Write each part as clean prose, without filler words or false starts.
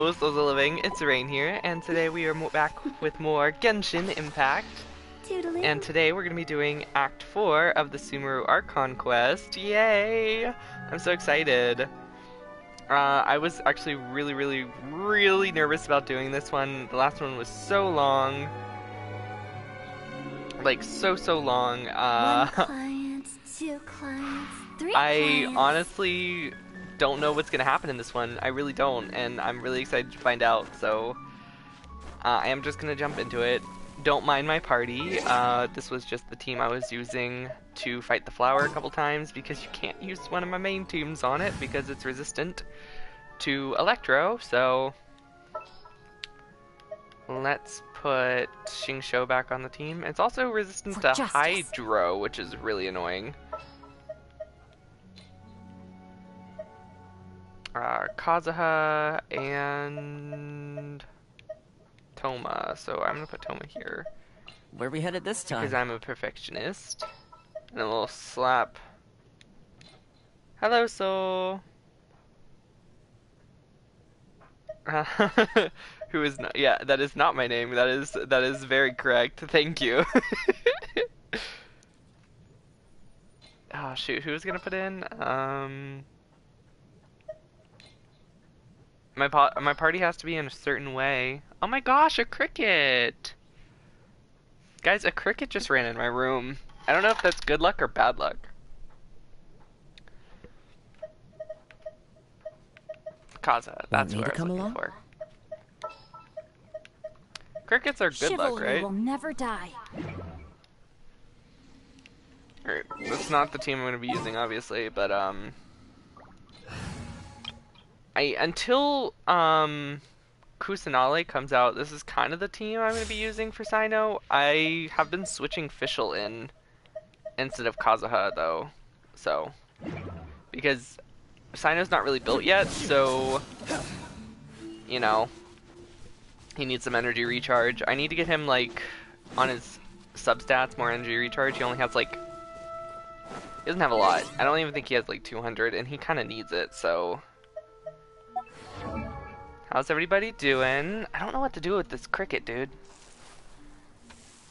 Souls of the Living, it's Rain here, and today we are back with more Genshin Impact. Toodaloo. And today we're going to be doing Act 4 of the Sumeru Archon quest. Yay! I'm so excited. I was actually really nervous about doing this one. The last one was so long. Like, so long. One client, two clients, three I clients. honestly don't know what's gonna happen in this one. I really don't, and I'm really excited to find out. So I am just gonna jump into it. Don't mind my party. This was just the team I was using to fight the flower a couple times because you can't use one of my main teams on it because it's resistant to Electro. So let's put Xingqiu back on the team. It's also resistant For to justice. Hydro, which is really annoying. Kazuha and Toma. So I'm gonna put Toma here Where we headed this time? because I'm a perfectionist. And a little slap. Hello, Soul. Who is not? Yeah, that is not my name. That is very correct. Thank you. Oh shoot, who's gonna put in? My party has to be in a certain way. Oh my gosh, a cricket! Guys, a cricket just ran in my room. I don't know if that's good luck or bad luck. Kaza, that's what I was come looking along? for. Crickets are good luck, Chivalry right? will never die. Alright, that's not the team I'm gonna be using, obviously, but until Kusanale comes out, this is kind of the team I'm going to be using for Sino. I have been switching Fischl in instead of Kazuha, though. So, because Sino's not really built yet, so, you know, he needs some energy recharge. I need to get him, like, on his substats, more energy recharge. He only has, like, he doesn't have a lot. I don't even think he has, like, 200, and he kind of needs it, so... How's everybody doing? I don't know what to do with this cricket, dude.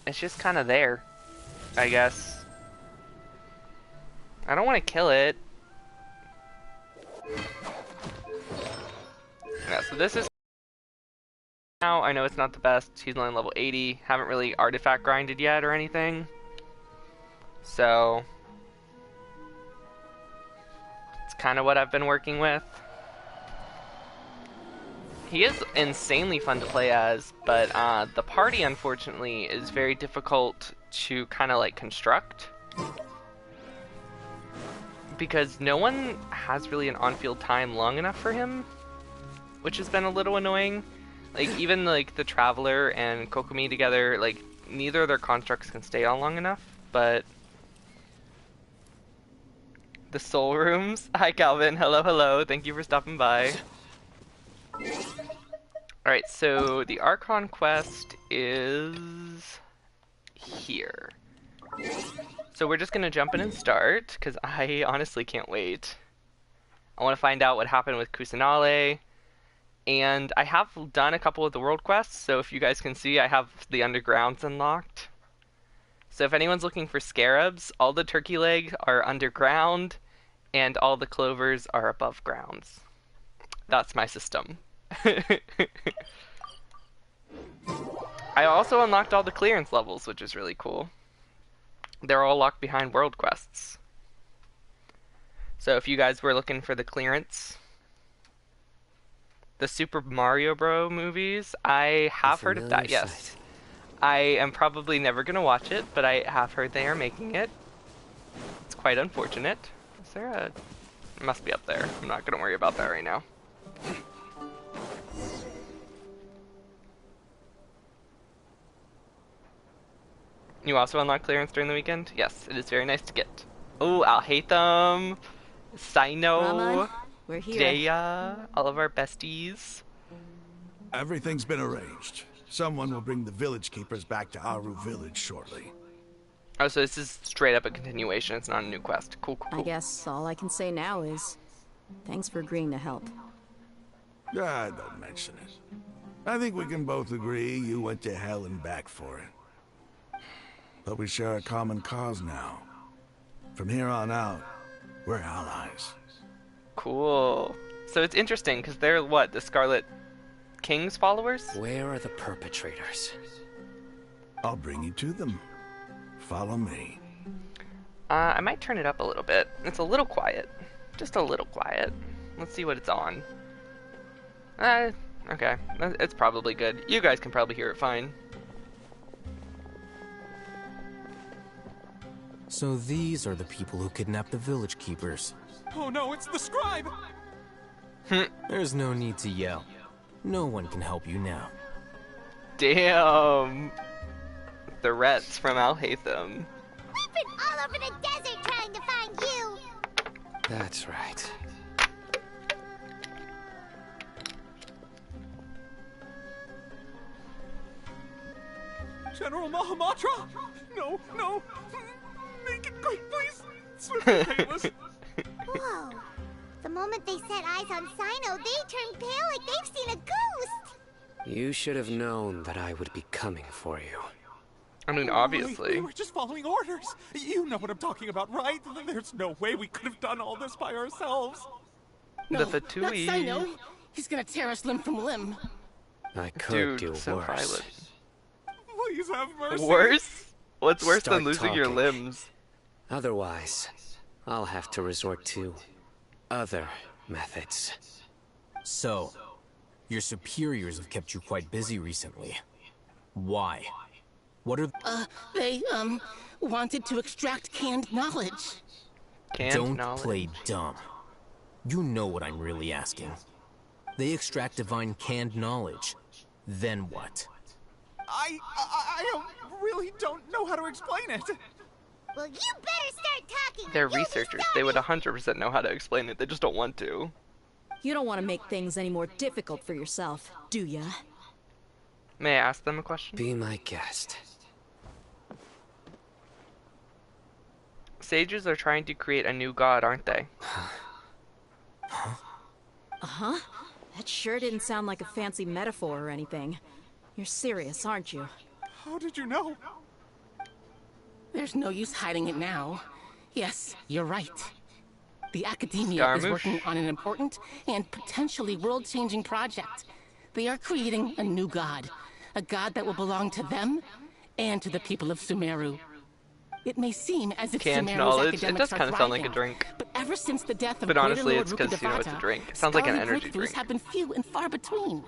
It's just kind of there, I guess. I don't want to kill it. Yeah, so this is... Now, I know it's not the best. He's only level 80. Haven't really artifact grinded yet or anything. So... It's kind of what I've been working with. He is insanely fun to play as, but the party, unfortunately, is very difficult to kind of like construct. Because no one has really an on-field time long enough for him, which has been a little annoying. Like, even like the Traveler and Kokumi together, like, neither of their constructs can stay on long enough, but... The Soul Rooms. Hi, Calvin. Hello. Thank you for stopping by. Alright, so the Archon quest is here. So we're just gonna jump in and start, because I honestly can't wait. I want to find out what happened with Kusanale, and I have done a couple of the world quests, so if you guys can see, I have the undergrounds unlocked. So if anyone's looking for scarabs, all the turkey legs are underground, and all the clovers are above grounds. That's my system. I also unlocked all the clearance levels, which is really cool. They're all locked behind world quests. So if you guys were looking for the clearance, the Super Mario Bros. Movies, I have heard of that, yes. I am probably never going to watch it, but I have heard they are making it. It's quite unfortunate. Is there a... It must be up there. I'm not going to worry about that right now. You also unlock clearance during the weekend? Yes, it is very nice to get. Oh, I'll hate them. Sino, Raman, we're here. Dea, all of our besties. Everything's been arranged. Someone will bring the village keepers back to Aru village shortly. Oh, so this is straight up a continuation. It's not a new quest. Cool. I guess all I can say now is, thanks for agreeing to help. Ah, don't mention it. I think we can both agree you went to hell and back for it. But we share a common cause now. From here on out, we're allies. Cool. So it's interesting because they're what, the Scarlet King's followers? Where are the perpetrators? I'll bring you to them. Follow me. I might turn it up a little bit. It's a little quiet. Just a little quiet. Let's see what it's on. Okay. It's probably good. You guys can probably hear it fine. So these are the people who kidnapped the village keepers. Oh no, it's the scribe! There's no need to yell. No one can help you now. Damn. Threats from Al Haytham. We've been all over the desert trying to find you. That's right. General Mahamatra? No, no. Make it quick, please. Swiftly, painless. Whoa. The moment they set eyes on Sino, they turned pale like they've seen a ghost. You should have known that I would be coming for you. I mean, We obviously. were just following orders. You know what I'm talking about, right? There's no way we could have done all this by ourselves. The Not Fatui. Sino. He's gonna tear us limb from limb. I could Dude, do so worse. violent. Please have mercy. Worse? What's worse Start than losing your talking. limbs? Otherwise, I'll have to resort to other methods. So, your superiors have kept you quite busy recently. Why? What are... They, wanted to extract canned knowledge. Canned Don't knowledge. play dumb. You know what I'm really asking. They extract divine canned knowledge. Then what? I really don't know how to explain it. Well, you better start talking. They're You'll be researchers. They would sorry. 100% know how to explain it. They just don't want to. You don't want to make things any more difficult for yourself, do ya? May I ask them a question? Be my guest. Sages are trying to create a new god, aren't they? Uh-huh. That sure didn't sound like a fancy metaphor or anything. You're serious, aren't you? How did you know? There's no use hiding it now. Yes, you're right. The Academia is Scaramouche? working on an important and potentially world-changing project. They are creating a new god. A god that will belong to them and to the people of Sumeru. It may seem as if Canned Sumeru's knowledge? It academics does are kind of sound like a thriving. drink. But ever since the death of But Greater honestly, Lord it's 'cause, you know, it's a Rukkhadevata, drink. It sounds like an scholarly energy breakthroughs drink. have been few and far between.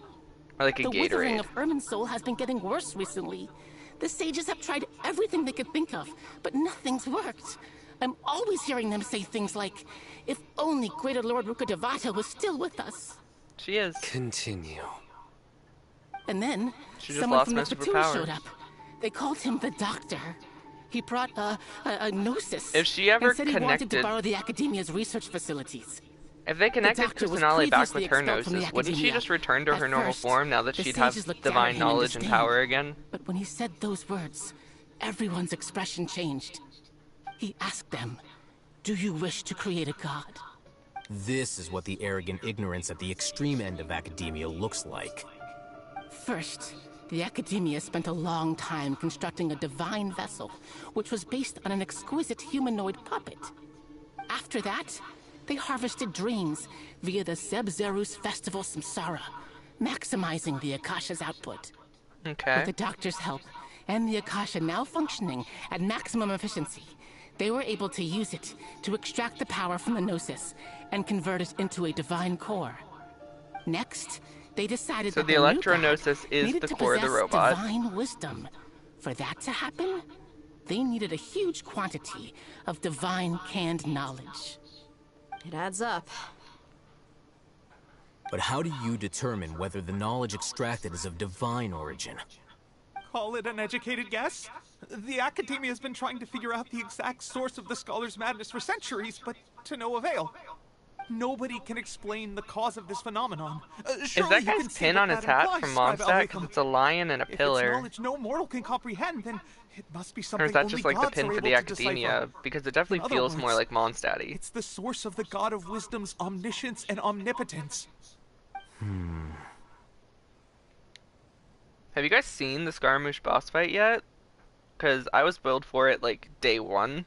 Or like a The withering Gatorade. of Irminsul has been getting worse recently. The sages have tried everything they could think of, but nothing's worked. I'm always hearing them say things like, if only Greater Lord Rukkhadevata was still with us. She is. Continue. And then, She just someone lost from the most of her Fatui power. showed up. They called him the Doctor. He brought a gnosis. If she ever and said he wanted to connected- borrow the Academia's research facilities. If they connected doctor was Kusanali back previously with her expelled from the gnosis, wouldn't she Academia. just return to At her normal first, form now that the she'd have sages looked down at divine him in knowledge and disdain. power again? But when he said those words, everyone's expression changed. He asked them, do you wish to create a god? This is what the arrogant ignorance at the extreme end of academia looks like. First, the Academia spent a long time constructing a divine vessel, which was based on an exquisite humanoid puppet. After that, they harvested dreams via the Zeb-Zerus Festival Samsara, maximizing the Akasha's output. Okay. With the Doctor's help, and the Akasha now functioning at maximum efficiency, they were able to use it to extract the power from the Gnosis and convert it into a divine core. Next, they decided So that the new god Electro-Gnosis is needed the to core of the possess robot. divine wisdom. For that to happen, they needed a huge quantity of divine canned knowledge. It adds up. But how do you determine whether the knowledge extracted is of divine origin? Call it an educated guess? The Academia has been trying to figure out the exact source of the Scholar's madness for centuries, but to no avail. Nobody can explain the cause of this phenomenon. Is that guy's pin on his hat from Mondstadt? Because it's a lion and a If it's pillar. knowledge no mortal can comprehend, then it must be something Or is that only just like the gods pin are for able the to decipher. Academia? Because it definitely In other feels more words, like Mondstadt-y. It's the source of the God of Wisdom's omniscience and omnipotence. Have you guys seen the Scaramouche boss fight yet? Because I was spoiled for it like day one.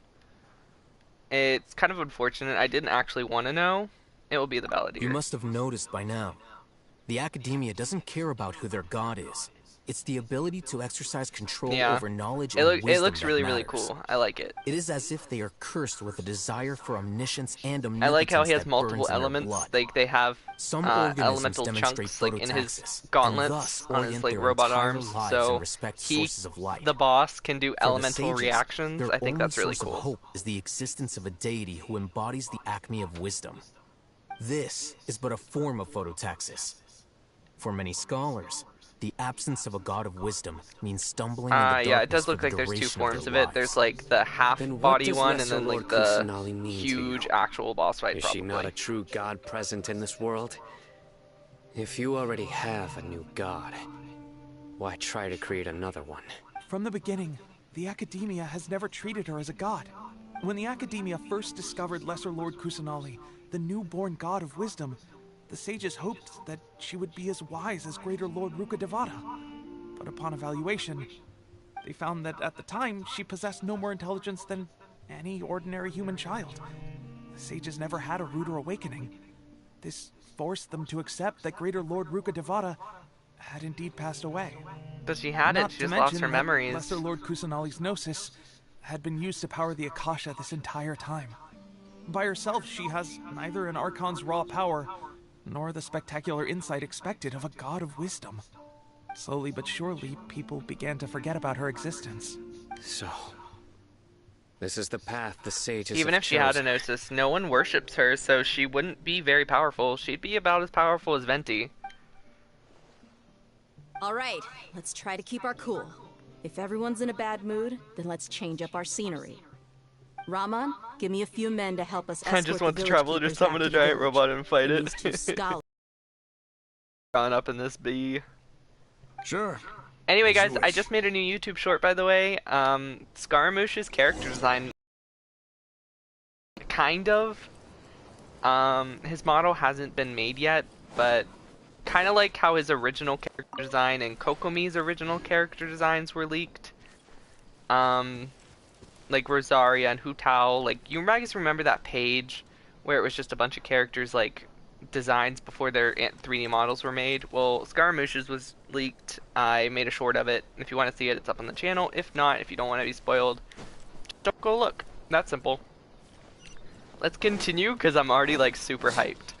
It's kind of unfortunate. I didn't actually want to know. It will be the Balladeer. You must have noticed by now. The Academia doesn't care about who their god is. It's the ability to exercise control over knowledge and wisdom it looks that really, matters. really cool. I like it. It is as if they are cursed with a desire for omniscience and omnipotence. I like how he has that multiple burns in their elements. blood. Like they have Some organisms elemental demonstrate chunks like in his phototaxis, and gauntlets thus on his orient like their robot entire arms. lives So and respect he, sources of light. the boss, can do For the elemental sages, reactions. their I think only that's really source cool. of hope is the existence of a deity who embodies the acme of wisdom. This is but a form of phototaxis. For many scholars, the absence of a god of wisdom means stumbling in the darkness. Yeah, it does for look the like there's two duration forms of their it. There's lives. like the half Then what body does one, and Lesser then like Lord the Kusanali mean to huge you? actual boss fight. Is Probably. she not a true god present in this world? If you already have a new god, why try to create another one? From the beginning, the Academia has never treated her as a god. When the Academia first discovered Lesser Lord Kusanali, the newborn god of wisdom, the sages hoped that she would be as wise as Greater Lord Rukkhadevata. But upon evaluation, they found that at the time, she possessed no more intelligence than any ordinary human child. The sages never had a ruder awakening. This forced them to accept that Greater Lord Rukkhadevata had indeed passed away. But she had Not it. She to just lost mention her that memories. Lesser Lord Kusanali's gnosis had been used to power the Akasha this entire time. By herself, she has neither an Archon's raw power, nor the spectacular insight expected of a god of wisdom. Slowly but surely, people began to forget about her existence. So, this is the path the sages Even have if she had a chosen. gnosis, no one worships her, so she wouldn't be very powerful. She'd be about as powerful as Venti. All right, let's try to keep our cool. If everyone's in a bad mood, then let's change up our scenery. Raman, give me a few men to help us escort I just the want to village travel to keepers summon back a to the giant village. robot and fight And it. these two scholars. Gone up in this bee. Sure. Anyway, As you guys, I wish. just made a new YouTube short, by the way. Scaramouche's character design, kind of. His model hasn't been made yet, but kind of like how his original character design and Kokomi's original character designs were leaked. Like Rosaria and Hu Tao. Like, you guys remember that page where it was just a bunch of characters, like, designs before their 3D models were made? Well, Scaramouche's was leaked. I made a short of it. If you want to see it, it's up on the channel. If not, if you don't want to be spoiled, don't go look. That's simple. Let's continue, because I'm already, like, super hyped.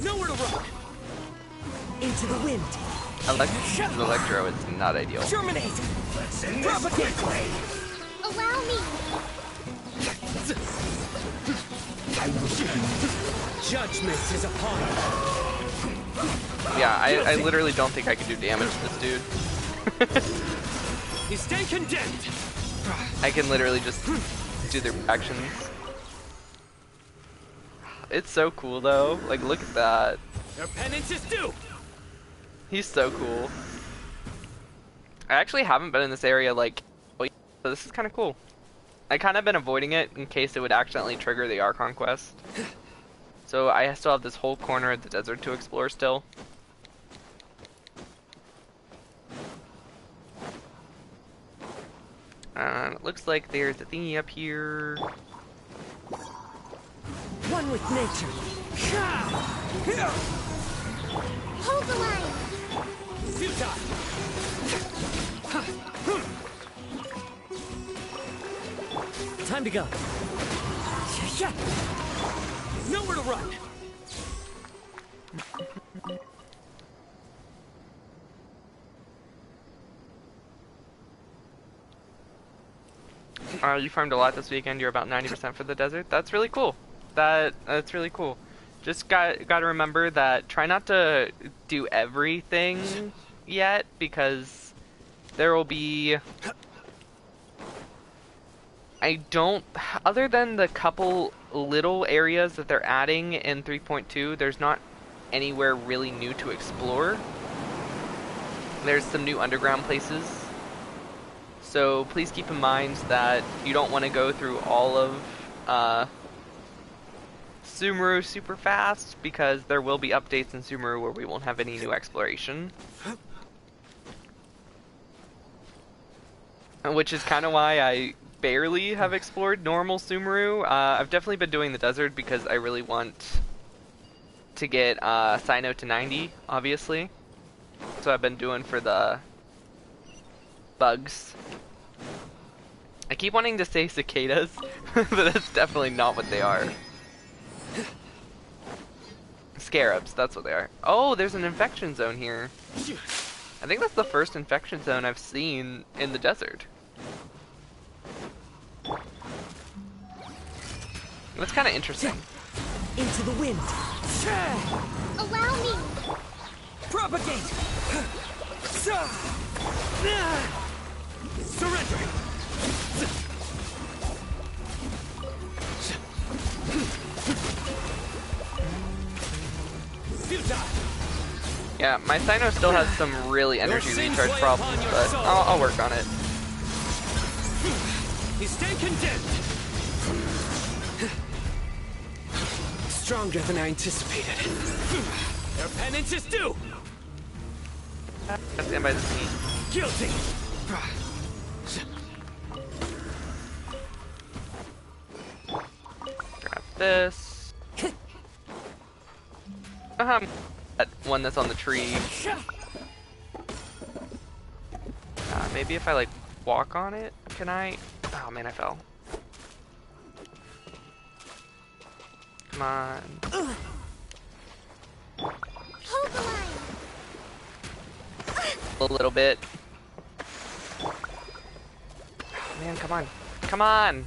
Nowhere to run! Into the wind! Electro is not ideal. Germinate! Propagate! Allow me! Judgment is upon us! Yeah, I literally don't think I can do damage to this dude. You stand condemned! I can literally just do their actions. It's so cool though. Like, look at that. Your penance is due! He's so cool. I actually haven't been in this area, like, so this is kind of cool. I kind of been avoiding it in case it would accidentally trigger the Archon quest. So I still have this whole corner of the desert to explore still. It looks like there's a thingy up here. One with nature! Hold the line! Futile! Time to go! Nowhere to run! You farmed a lot this weekend. You're about 90% for the desert. That's really cool. That's really cool. Just got to remember that try not to do everything yet, because there will be. Other than the couple little areas that they're adding in 3.2, there's not anywhere really new to explore. There's some new underground places So please keep in mind that you don't want to go through all of Sumeru super fast, because there will be updates in Sumeru where we won't have any new exploration. Which is kind of why I barely have explored normal Sumeru. I've definitely been doing the desert because I really want to get Cyno to 90, obviously. So I've been doing for the bugs. I keep wanting to say cicadas, but that's definitely not what they are. Scarabs, that's what they are. Oh, there's an infection zone here. I think that's the first infection zone I've seen in the desert. That's kind of interesting. Into the wind. Allow me. Propagate. Surrender. Yeah, my Cyno still has some really energy recharge problems, but I'll work on it. You stay condemned. Stronger than I anticipated. Their penance is due. Stand by the scene. Guilty. Grab this. That one that's on the tree. Maybe if I like walk on it, can I? Oh man, I fell. Come on. Hold the line. A little bit. Oh, man, come on. Come on!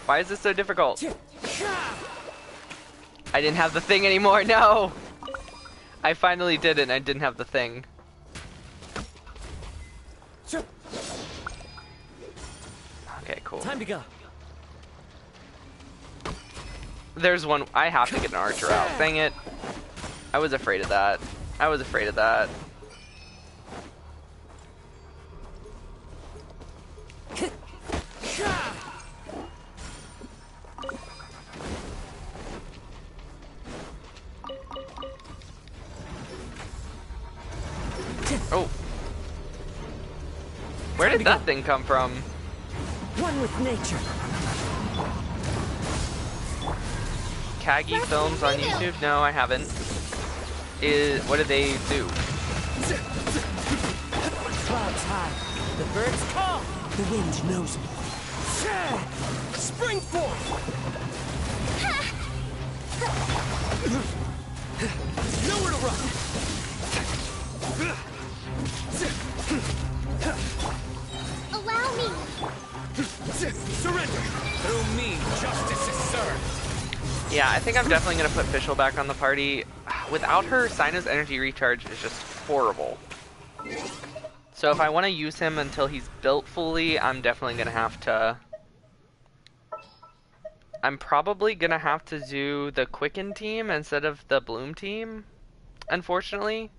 Why is this so difficult? I didn't have the thing anymore, no! I finally did it and I didn't have the thing. Okay, cool. Time to go. There's one. I have to get an archer out. Dang it. I was afraid of that. I was afraid of that. Oh. Where did that thing come from? One with nature. Kagi films on YouTube? No, I haven't. What do they do? Clouds high. The birds call. The wind knows me. Spring forth. Nowhere to run. Allow me. Surrender. Through me, justice is served. Yeah, I think I'm definitely going to put Fischl back on the party. Without her, Cyno's energy recharge is just horrible. So if I want to use him until he's built fully, I'm definitely going to have to... I'm probably going to have to do the Quicken team instead of the Bloom team, unfortunately.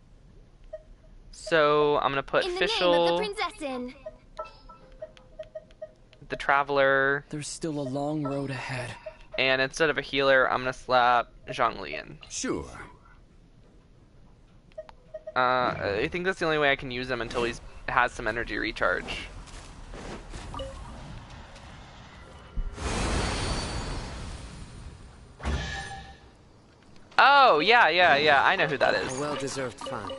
So I'm going to put Fischl, the Traveler, There's still a long road ahead. and instead of a healer, I'm going to slap Zhongli in. Sure. I think that's the only way I can use him until he has some energy recharge. Oh, yeah, I know who that is. A well-deserved find.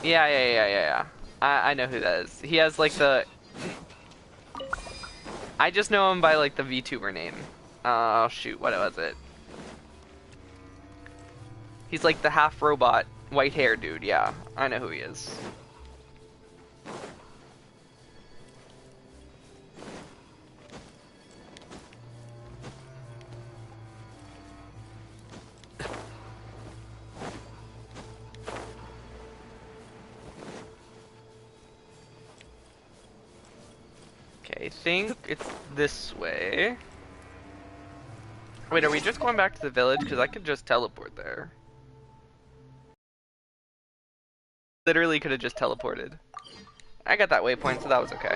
Yeah. I know who that is. He has like the... I just know him by like the VTuber name. Oh shoot, what was it? He's like the half robot, white hair dude, yeah. I know who he is. Okay, I think it's this way. Wait, are we just going back to the village? Because I could just teleport there. literally could have just teleported. I got that waypoint, so that was okay.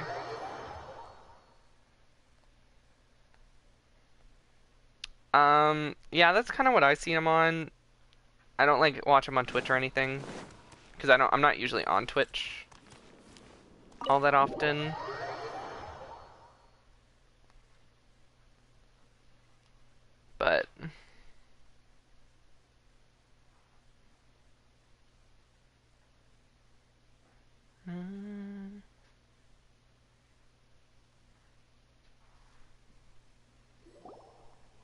Yeah, that's kind of what I see him on. I don't like watch him on Twitch or anything, because I'm not usually on Twitch all that often. But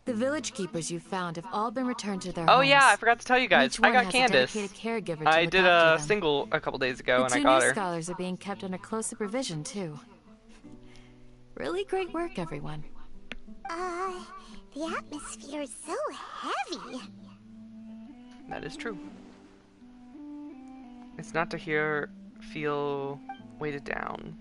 The village keepers you found have all been returned to their oh homes. yeah, I forgot to tell you guys. Each I one got has Candace. a dedicated caregiver to I look did after a them. single a couple days ago, The and I two got new her. scholars are being kept under close supervision too. Really great work, everyone. The atmosphere is so heavy. That is true. It's not to feel weighted down.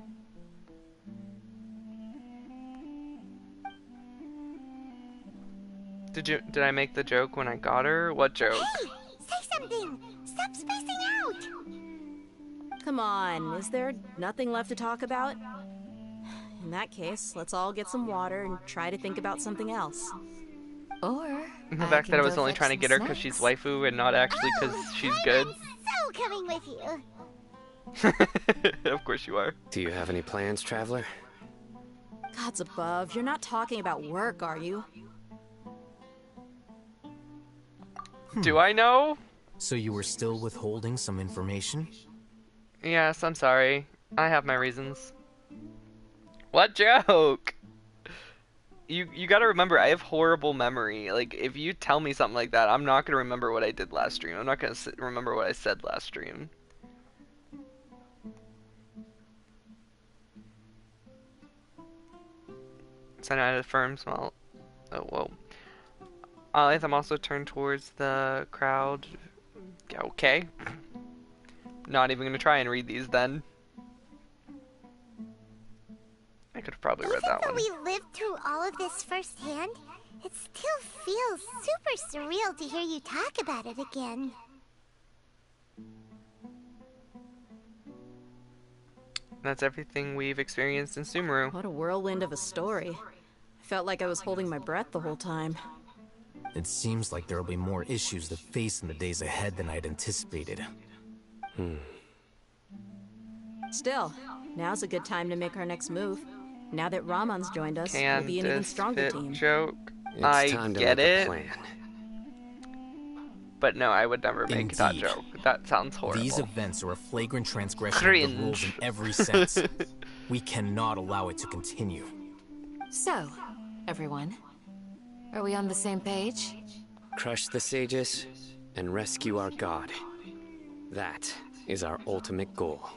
Did I make the joke when I got her? What joke? Hey, say something. Stop spacing out. Come on, is there nothing left to talk about? In that case, let's all get some water and try to think about something else. Or The fact that I was only trying to get her because she's waifu and not actually because she's good. I'm so coming with you. Of course you are. Do you have any plans, traveler? Gods above, you're not talking about work, are you? Do I know? So you were still withholding some information? Yes, I'm sorry. I have my reasons. What joke? You gotta remember, I have horrible memory. Like, if you tell me something like that, I'm not gonna remember what I did last stream. I'm not gonna remember what I said last stream. Send out a firm small. Oh, whoa. Anthem also turned towards the crowd. Okay. Not even gonna try and read these then. I could have probably read that one. Even though we lived through all of this firsthand, it still feels super surreal to hear you talk about it again. That's everything we've experienced in Sumeru. What a whirlwind of a story. I felt like I was holding my breath the whole time. It seems like there'll be more issues to face in the days ahead than I'd anticipated. Still, now's a good time to make our next move. Now that Ramon's joined us, we'll be an even stronger team. Joke. It's I time to get make a it. plan. But no, I would never make that Indeed. joke. That sounds horrible. These events are a flagrant transgression of the rules in Cringe. every sense. We cannot allow it to continue. So, everyone, are we on the same page? Crush the sages and rescue our god. That is our ultimate goal.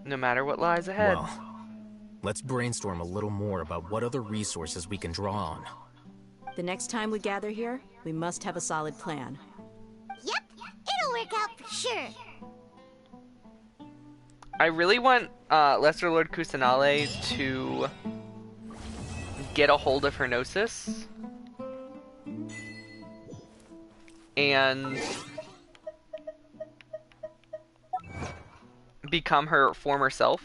No matter what lies ahead. Well, let's brainstorm a little more about what other resources we can draw on. The next time we gather here, we must have a solid plan. Yep, it'll work out for sure. I really want Lesser Lord Kusanale to get a hold of her Gnosis and become her former self.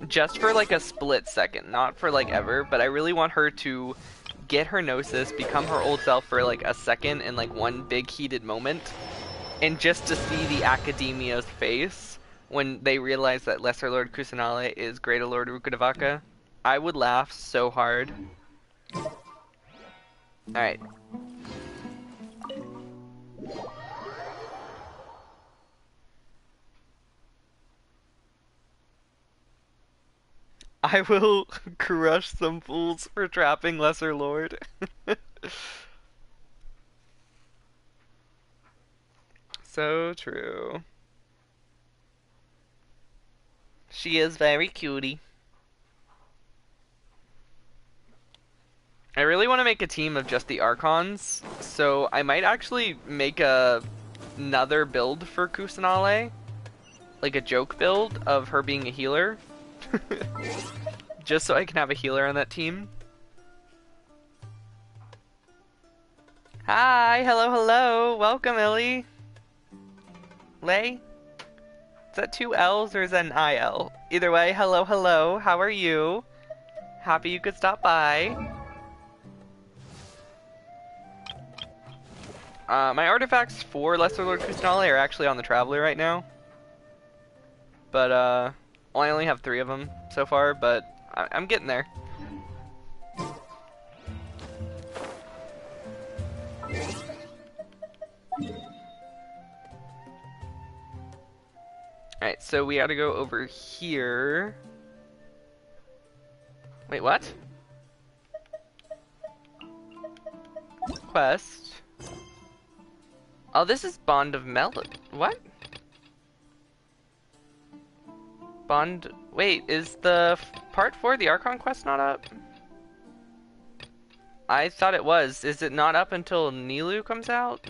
Just for like a split second, not for like ever, but I really want her to get her Gnosis, become her old self for like a second in like one big heated moment, and just to see the Academia's face when they realize that Lesser Lord Kusanale is Greater Lord Rukkhadevaka. I would laugh so hard. Alright. I will crush some fools for trapping Lesser Lord. So true. She is very cutie. I really want to make a team of just the Archons, so I might actually make another build for Kusanale. Like a joke build of her being a healer. just so I can have a healer on that team. Hi, hello, hello. Welcome, Illy. Lay? Is that two L's or is that an IL? Either way, hello, hello. How are you? Happy you could stop by. My artifacts for Lesser Lord Kusanale are actually on the Traveler right now. But, well, I only have 3 of them so far, but I'm getting there. Alright, so we gotta go over here. Wait, what? Quest. Oh, this is Bond of Melody. What? Bond. Wait, is the part 4 the Archon quest not up? I thought it was. Is it not up until Nilou comes out?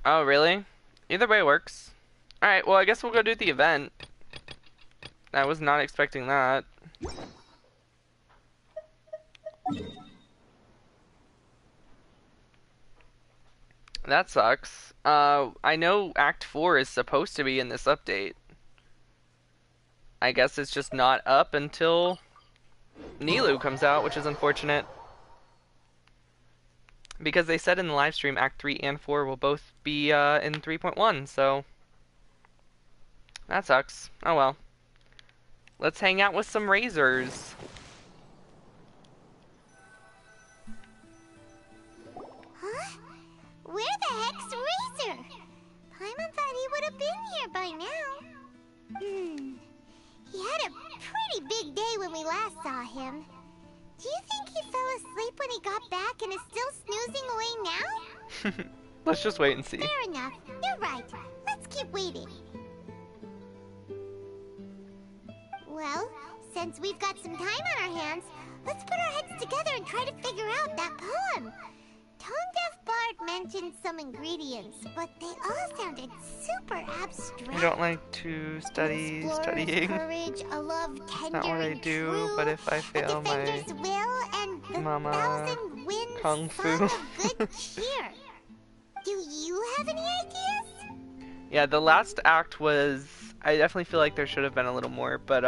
Oh, really? Either way works. Alright, well, I guess we'll go do the event. I was not expecting that. That sucks. I know Act 4 is supposed to be in this update. I guess it's just not up until Nilou comes out, which is unfortunate. Because they said in the live stream Act 3 and 4 will both be in 3.1, so that sucks. Oh well. Let's hang out with some razors. Huh? Where the heck's Razor? Paimon thought he would have been here by now. He had a pretty big day when we last saw him. Do you think he fell asleep when he got back and is still snoozing away now? Let's just wait and see. Fair enough. You're right. Let's keep waiting. Well, since we've got some time on our hands, let's put our heads together and try to figure out that poem. Tone Deaf Bard mentioned some ingredients, but they all sounded super abstract. I don't like to study studying. Courage, a love tender Not what I and do, true, but if I fail my will and the mama thousand winds kung fu. song of good cheer. Do you have any ideas? Yeah, the last act was... I definitely feel like there should have been a little more, but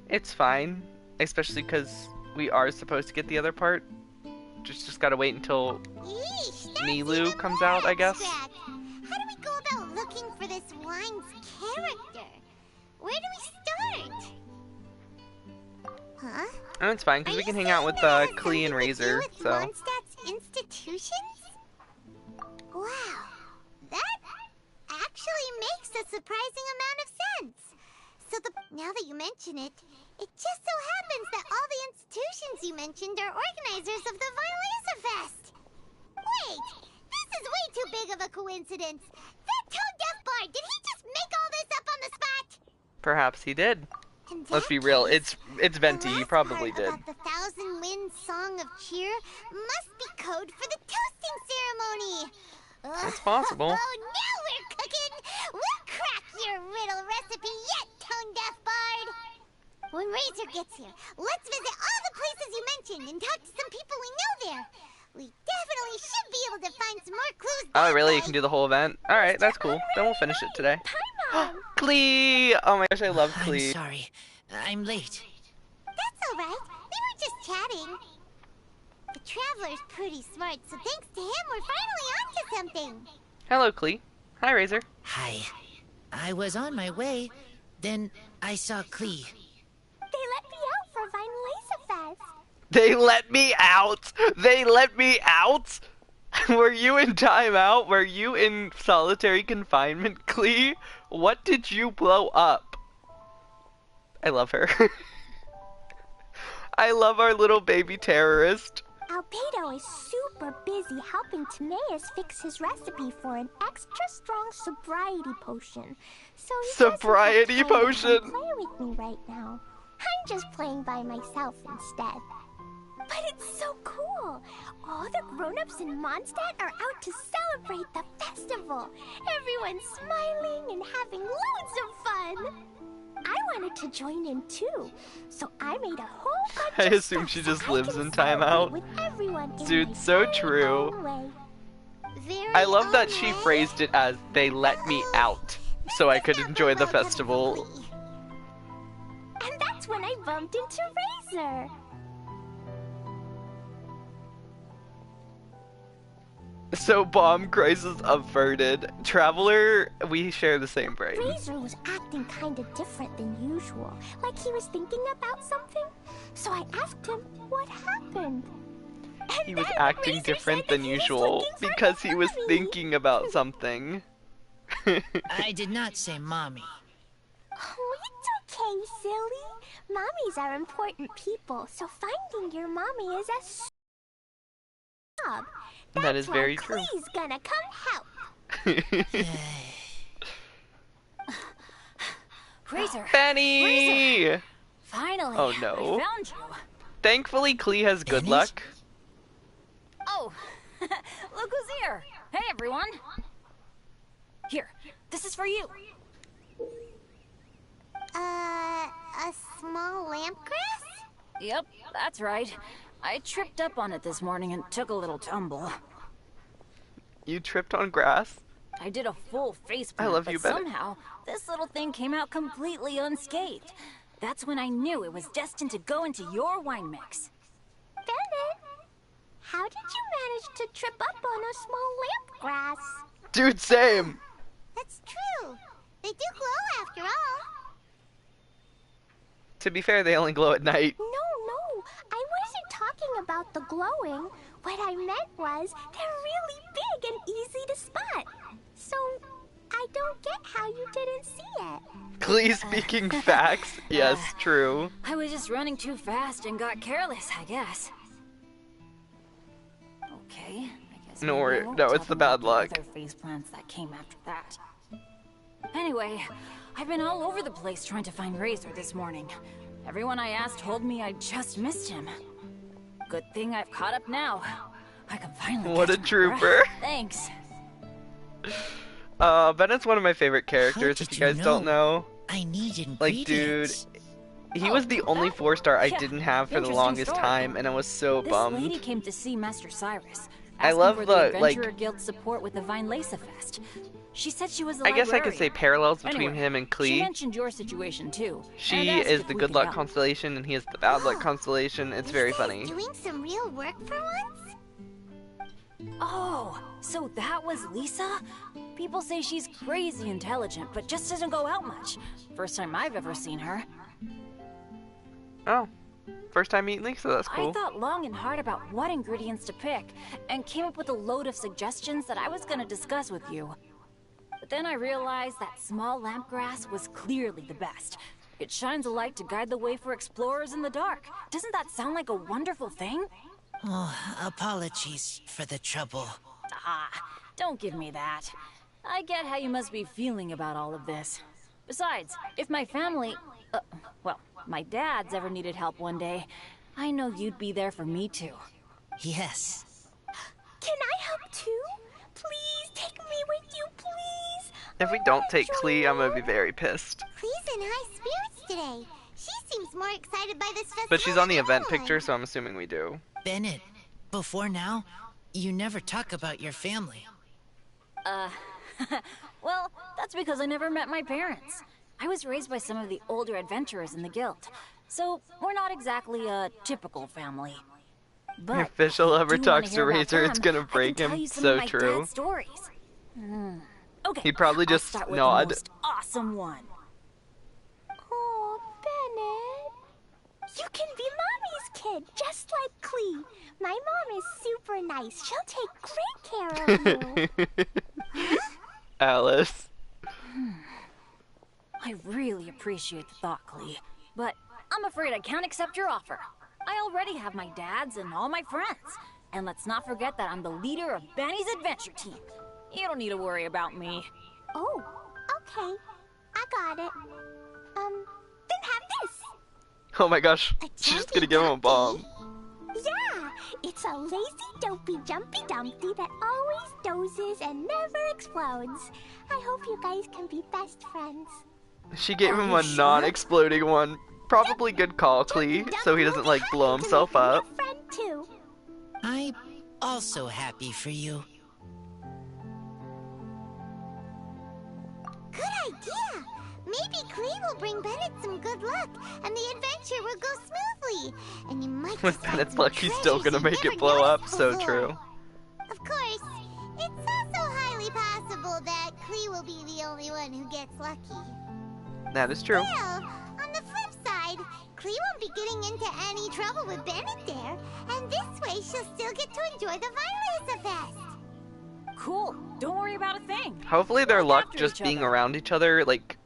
it's fine. Especially because we are supposed to get the other part. Just gotta wait until Nilou comes out, I guess. How do we go about looking for this wine's character? Where do we start? Huh? And it's fine, because we can hang out with Klee and Razor, so... Mondstadt's institutions? Wow, that actually makes a surprising amount of sense. So now that you mention it, it just so happens that all the institutions you mentioned are organizers of the Vine Laser Fest. Wait, this is way too big of a coincidence. That Tone Deaf Bard, did he just make all this up on the spot? Perhaps he did. Let's be real, it's Venti, he probably did. About the Thousand Winds Song of Cheer must be code for the toasting ceremony. It's possible. Oh, now we're cooking! We'll crack your riddle recipe yet, Tone Deaf Bard! When Razor gets here, let's visit all the places you mentioned and talk to some people we know there. We definitely should be able to find some more clues. Oh, really? You can do the whole event? Alright, that's cool. Then we'll finish it today. Klee! Oh my gosh, I love Klee. I'm sorry. I'm late. That's alright. We were just chatting. The Traveler's pretty smart, so thanks to him, we're finally onto something. Hello, Klee. Hi, Razor. Hi. I was on my way, then I saw Klee. They let me out for Vine Laser Fest. They let me out! They let me out! Were you in timeout? Were you in solitary confinement, Klee? What did you blow up? I love her. I love our little baby terrorist. Albedo is super busy helping Timaeus fix his recipe for an extra strong sobriety potion. So he Sobriety potion? play with me right now. I'm just playing by myself instead. But it's so cool. All the grown-ups in Mondstadt are out to celebrate the festival. Everyone's smiling and having loads of fun. I wanted to join in too, so I made a whole bunch I of assume stuff she so just I lives can in celebrate timeout. with everyone in Dude, my so very true. own way. I love that Very she own way? phrased it as they let me out so I could enjoy the festival. And that's when I bumped into Razor. So bomb crisis averted. Traveler, we share the same brain. Razor was acting kind of different than usual, like he was thinking about something. So I asked him what happened. And He was then acting Razor different said that than he was usual looking for because he was mommy. thinking about something. I did not say mommy. Oh, it's okay, silly. Mommies are important people, so finding your mommy is a job. That is very true. Klee's gonna come help. Razor! Benny! Razor! Finally! Oh no. I found you! Thankfully, Klee has good luck. Oh! Look who's here! Hey, everyone! Here, this is for you! A small lampgrass? Yep, that's right. I tripped up on it this morning and took a little tumble. You tripped on grass? I did a full face I plant, love but you, Bennett. somehow this little thing came out completely unscathed. That's when I knew it was destined to go into your wine mix. Bennett, how did you manage to trip up on a small lampgrass? Dude, same! That's true. They do glow after all. To be fair, they only glow at night. No, I wasn't talking about the glowing. What I meant was they're really big and easy to spot. So, I don't get how you didn't see it. Klee speaking facts. Yes, true. I was just running too fast and got careless, I guess. Okay, I guess No, maybe I won't no, tell it's the them bad about luck. other face plants that came after that. Anyway, I've been all over the place trying to find Razor this morning. Everyone I asked told me I just missed him. Good thing I've caught up now. I can finally What catch a my trooper. breath. Thanks. Bennett's one of my favorite characters, if you guys don't know. I need Like, dude, ingredients. he was the only 4-star I Yeah, didn't have for the interesting longest story. time, and I was so This lady bummed. came to see Master Cyrus. I asking love for the, Adventurer like- Guild support with the Vine Lace Fest. She said she was a I guess I could say librarian. parallels between Anyway, him and She Klee. mentioned your situation too. She and asked is if the we good could luck help. constellation, and he is the bad luck constellation. It's very This guy's funny. doing some real work for once? Oh, so that was Lisa? People say she's crazy intelligent, but just doesn't go out much. First time I've ever seen her. Oh, first time meeting Lisa, that's I cool. thought long and hard about what ingredients to pick, and came up with a load of suggestions that I was gonna discuss with you. But then I realized that small lampgrass was clearly the best. It shines a light to guide the way for explorers in the dark. Doesn't that sound like a wonderful thing? Oh, apologies for the trouble. Ah, don't give me that. I get how you must be feeling about all of this. Besides, if my family... well, my dad's ever needed help one day, I know you'd be there for me too. Yes. Can I help too? Please take me with you, please. If we don't take Klee, I'm gonna be very pissed. Klee's in high spirits today. She seems more excited by this festival. But she's on the than event anyone. picture, so I'm assuming we do. Bennett, before now, you never talk about your family. Well, that's because I never met my parents. I was raised by some of the older adventurers in the guild, so we're not exactly a typical family. But If Fischl ever do you wanna talks to hear about Razor, it's them, gonna I break can him. tell you some So of my true. dad's stories. Okay, He'd probably I'll just start with nod. the most awesome one. Oh, Bennett. You can be Mommy's kid, just like Klee. My mom is super nice. She'll take great care of you. Alice. I really appreciate the thought, Klee, but I'm afraid I can't accept your offer. I already have my dad's and all my friends. And let's not forget that I'm the leader of Benny's adventure team. You don't need to worry about me. Oh, okay. I got it. Then have this. Oh my gosh, A she's just candy gonna give him a cupcake. bomb. Yeah, it's a lazy, dopey, jumpy dumpty that always dozes and never explodes. I hope you guys can be best friends. She gave Are him you a sure? non-exploding one. Probably good call, Klee, so he doesn't like blow himself up. Friend too. I'm also happy for you. Good idea. Maybe Klee will bring Bennett some good luck, and the adventure will go smoothly. And you might With find Bennett's some luck, he's still treasures gonna you make it never blow up. noticed So before. true. Of course, it's also highly possible that Klee will be the only one who gets lucky. That is true. Well, on the flip side, Klee won't be getting into any trouble with Bennett there, and this way she'll still get to enjoy the Vine Fest. Cool. Don't worry about a thing. Hopefully their Look luck after just each being other. around each other, like,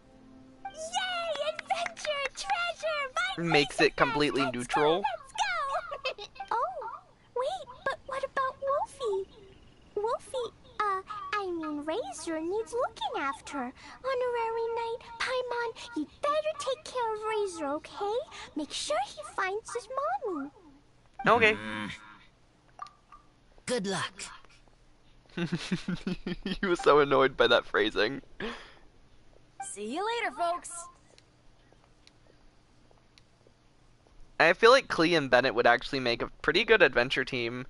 Yay! Adventure! Treasure! Vine makes it completely Let's neutral. Go! Oh, wait, but what about Wolfie? Wolfie, I mean Razor needs looking after. Honorary Knight, Paimon, you'd better take care of Razor, okay? Make sure he finds his mommy. Okay. Good luck. He was so annoyed by that phrasing. See you later, folks. I feel like Klee and Bennett would actually make a pretty good adventure team.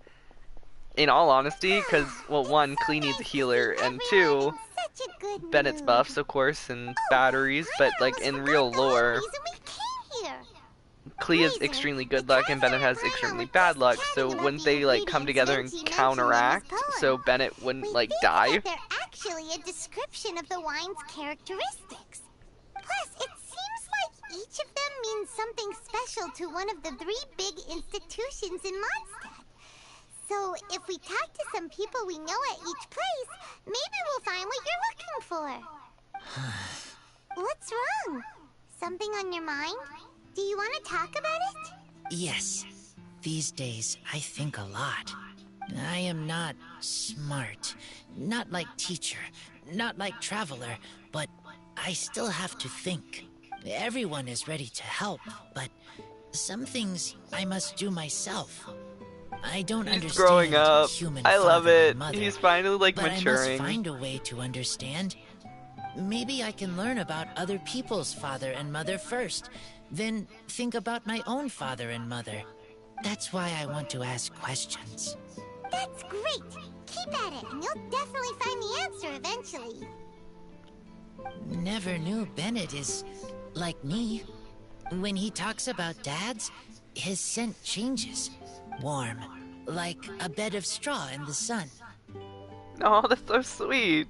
In all honesty, because, well, one, Klee needs a healer, and two, Such a good Bennett's mood. buffs, of course, and batteries, but, like, in real lore, Reason we came here. Klee has extremely good luck and Bennett has extremely bad luck, so wouldn't they, like, come together and counteract so Bennett wouldn't, We like, think die? that they're actually a description of the wine's characteristics. Plus, it seems like each of them means something special to one of the 3 big institutions in Mondstadt. So, if we talk to some people we know at each place, maybe we'll find what you're looking for. What's wrong? Something on your mind? Do you want to talk about it? Yes. These days, I think a lot. I am not smart. Not like teacher. Not like traveler. But I still have to think. Everyone is ready to help, but some things I must do myself. I don't He's understand growing up. human I love father and it. mother, He's finally, like, but maturing. I must find a way to understand. Maybe I can learn about other people's father and mother first, then think about my own father and mother. That's why I want to ask questions. That's great. Keep at it, and you'll definitely find the answer eventually. Never knew Bennett is like me. When he talks about dads, his scent changes. Warm, like a bed of straw in the sun. Oh, that's so sweet.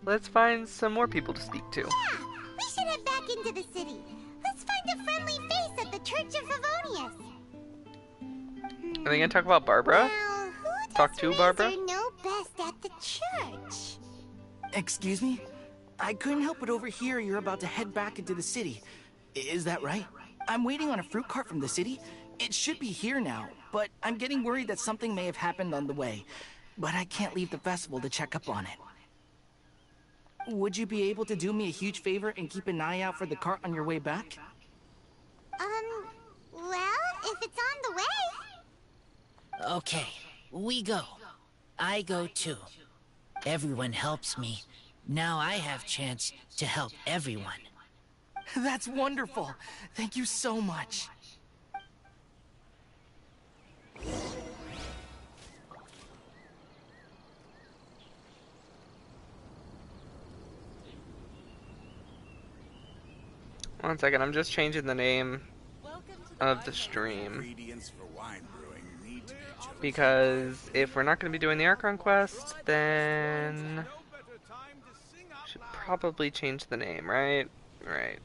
Let's find some more people to speak to. Yeah, we should head back into the city. Let's find a friendly face at the Church of Favonius. Are they gonna talk about Barbara? Now, who Talk does to Razor Barbara? know best at the church? Excuse me? I couldn't help but overhear you're about to head back into the city. Is that right? I'm waiting on a fruit cart from the city. It should be here now, but I'm getting worried that something may have happened on the way. But I can't leave the festival to check up on it. Would you be able to do me a huge favor and keep an eye out for the cart on your way back? Well, if it's on the way. Okay, we go. I go too. Everyone helps me. Now I have chance to help everyone. That's wonderful. Thank you so much. One second, I'm just changing the name of the stream. Ingredients for wine brewing need to be chosen. Because if we're not going to be doing the Archon quest, then should probably change the name, right? Right.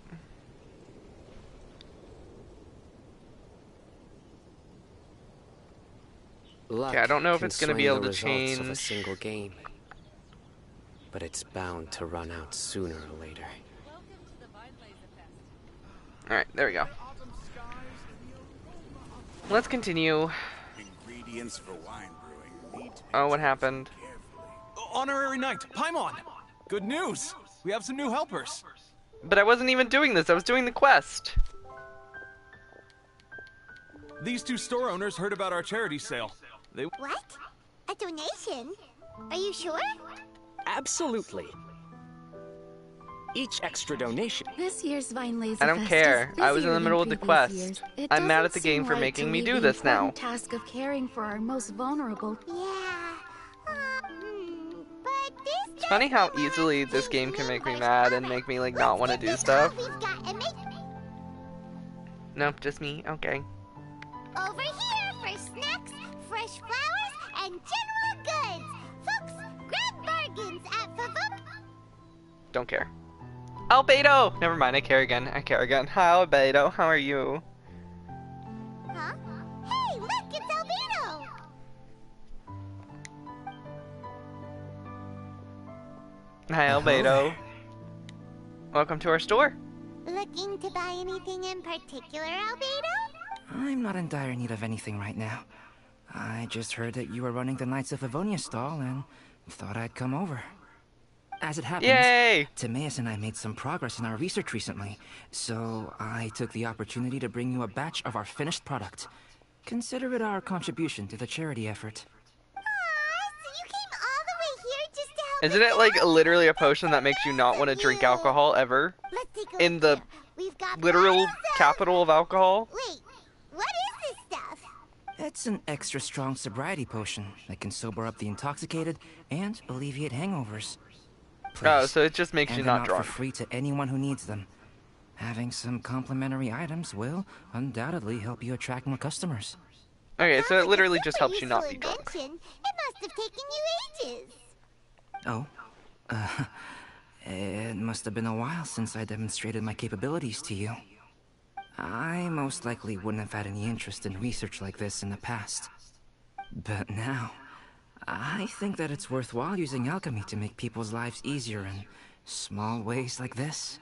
Luck I don't know if can it's gonna be swing able the to results of a change. single game, but it's bound to run out sooner or later. Alright, there we go. Let's continue. Ingredients for wine brewing need to be Oh, what happened? Honorary Knight, Paimon! Good news! We have some new helpers. But I wasn't even doing this, I was doing the quest. These two store owners heard about our charity sale. They... What? A donation? Are you sure? Absolutely. Each extra donation. This year's Vine Lazy I don't Fest care. is I was in busier the than middle of the previous quest. years. It I'm mad at doesn't the game seem for right making to me leave do the this now. important task of caring for our most vulnerable. Yeah. But this It's funny how easily this game can make me mad and make me like not want to do stuff. we've got and make Nope, just me. Okay. over here for snacks, fresh flowers, and general goods. Folks, grab bargains at Favum. Don't care. Albedo! Never mind, I care again. I care again. Hi, Albedo. How are you? Huh? Hey, look, it's Albedo. Hi, Albedo. Welcome to our store. Looking to buy anything in particular, Albedo? I'm not in dire need of anything right now. I just heard that you were running the Knights of Avonia stall and thought I'd come over. As it happens, Yay! Timaeus and I made some progress in our research recently, so I took the opportunity to bring you a batch of our finished product. Consider it our contribution to the charity effort. Aw, so you came all the way here just to help Isn't us it like out? literally a potion that makes you not want to drink alcohol ever? Let's take a In look the here. We've got literal bottles of- capital of alcohol? Wait, what is this stuff? It's an extra strong sobriety potion that can sober up the intoxicated and alleviate hangovers. Please, Oh, so it just makes hand you them not out drunk. for free to anyone who needs them. Having some complimentary items will undoubtedly help you attract more customers. Okay, so it literally just Super helps you not be useful drunk. invention. It must have taken you ages. Oh, it must have been a while since I demonstrated my capabilities to you. I most likely wouldn't have had any interest in research like this in the past. But now, I think that it's worthwhile using alchemy to make people's lives easier in small ways like this.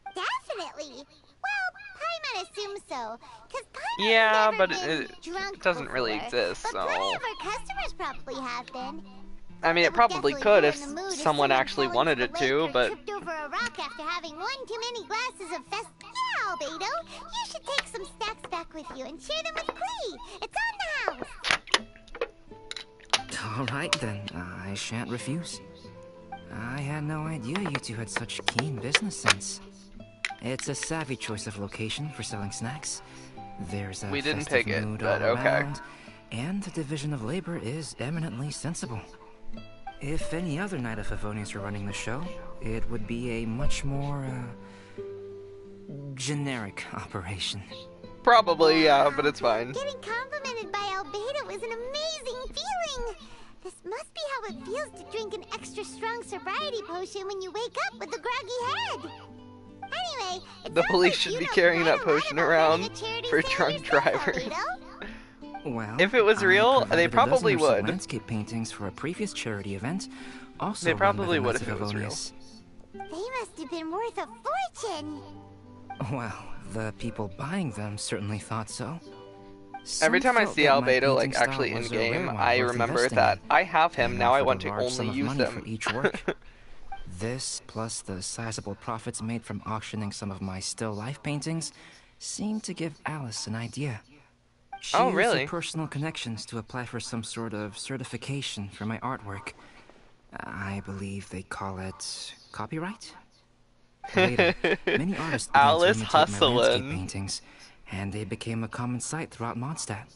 Definitely. Well, Paimon assumes so. Cause Paimon's Yeah, never but been it drunk doesn't really before, exist, but so... plenty of our customers probably have been. I mean, it would probably definitely could ruin if the mood someone actually fell wanted into it the to, lake or but... tripped over a rock after having one too many glasses of fest. Yeah, Albedo, you should take some snacks back with you and share them with Klee. It's on the house. All right then, I shan't refuse. I had no idea you two had such keen business sense. It's a savvy choice of location for selling snacks. There's a We didn't festive pick it, mood but all okay. around, and the division of labor is eminently sensible. If any other Knight of Favonians were running the show, it would be a much more, generic operation. Probably, yeah, but it's fine. Getting complimented by Albedo is an amazing feeling. This must be how it feels to drink an extra strong sobriety potion when you wake up with a groggy head. Anyway, it The sounds police like should you be know carrying quite that a lot potion about around running a charity for sale drunk yourself, drivers. Albedo. Well, If it was I real, they provided a probably dozen or so would. landscape paintings for a previous charity event. Also They run by probably the would Knights if of it was real. Favonius. They must have been worth a fortune. Well, the people buying them certainly thought so. Every Some time I felt see that my Albedo like painting style actually in was a rare game, one I worth remember investing that in, I have him. and Now I offered want a to large sum only of use money them. for each work. This, plus the sizable profits made from auctioning some of my still life paintings, seemed to give Alice an idea. She Oh, used really? her personal connections to apply for some sort of certification for my artwork. I believe they call it copyright. Later, many artists began Alice to imitate my landscape hustlin'. paintings, and they became a common sight throughout Mondstadt.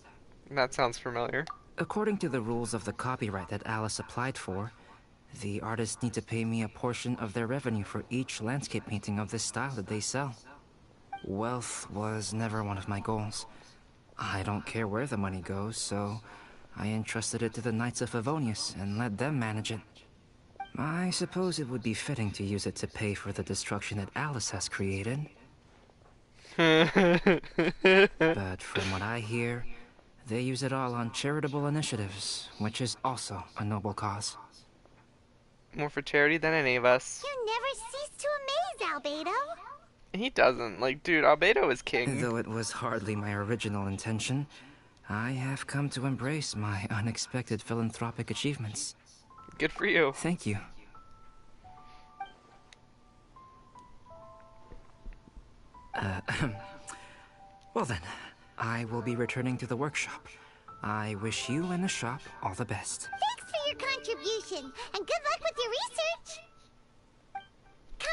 That sounds familiar. According to the rules of the copyright that Alice applied for, the artists need to pay me a portion of their revenue for each landscape painting of this style that they sell. Wealth was never one of my goals. I don't care where the money goes, so I entrusted it to the Knights of Favonius and let them manage it. I suppose it would be fitting to use it to pay for the destruction that Alice has created. But from what I hear, they use it all on charitable initiatives, which is also a noble cause. More for charity than any of us. You never cease to amaze, Albedo. He doesn't. Like, dude, Albedo is king. Though it was hardly my original intention, I have come to embrace my unexpected philanthropic achievements. Good for you. Thank you. Well then, I will be returning to the workshop. I wish you and the shop all the best. Thanks for your contribution, and good luck with your research.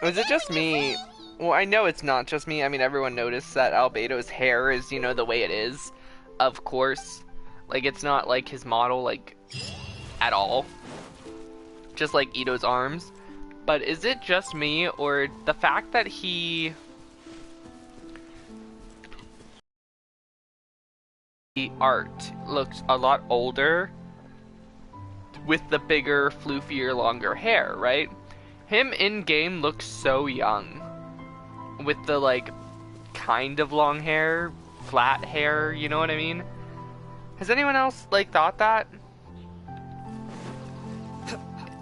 Is it just me? Well, I know it's not just me. I mean, everyone noticed that Albedo's hair is, you know, the way it is. Of course. Like, it's not like his model, like, at all. Just like Ito's arms. But is it just me, or the fact that the art looks a lot older with the bigger, floofier, longer hair, right? Him in-game looks so young. With the, like, kind of long hair, flat hair, you know what I mean? Has anyone else, like, thought that?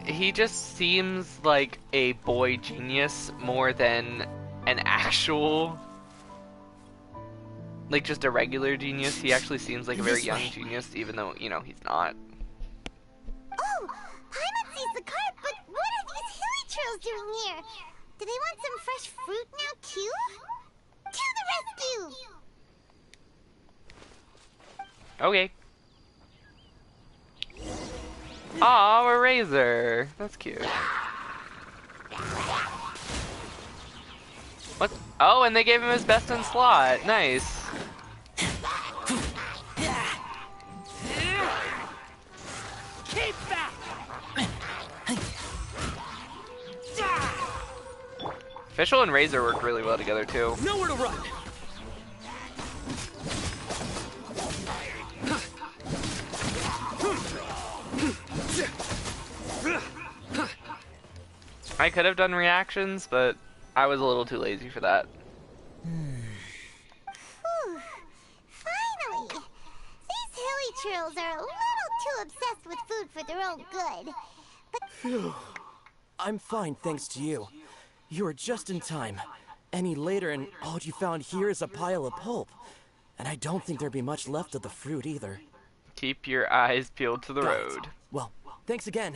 He just seems like a boy genius more than an actual, like, just a regular genius. He actually seems like a very young genius, even though, you know, he's not. Oh, Paimon sees the cart, but what are these hilly trails doing here? Do they want some fresh fruit now, too? To the rescue! Okay. Aw, a razor. That's cute. What? Oh, and they gave him his best in slot. Nice. Keep back! Fischl and Razor work really well together, too. Nowhere to run! I could have done reactions, but I was a little too lazy for that. Finally! These hilly trails are a little too obsessed with food for their own good. Phew. I'm fine, thanks to you. You were just in time. Any later and all you found here is a pile of pulp. And I don't think there'd be much left of the fruit either. Keep your eyes peeled to the road. Well, thanks again.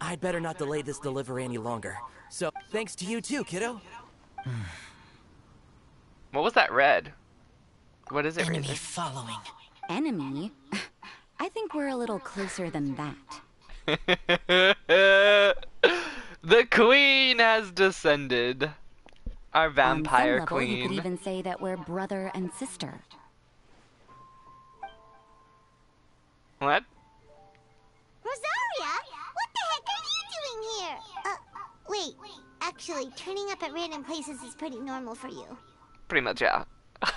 I'd better not delay this delivery any longer. So, thanks to you too, kiddo. What was that red? What is it, Enemy Razor? following. Enemy? I think we're a little closer than that. The queen has descended. Our vampire On some level, queen. you could even say that we're brother and sister. What? Rosaria? What the heck are you doing here? Wait. Actually, turning up at random places is pretty normal for you. Pretty much, yeah.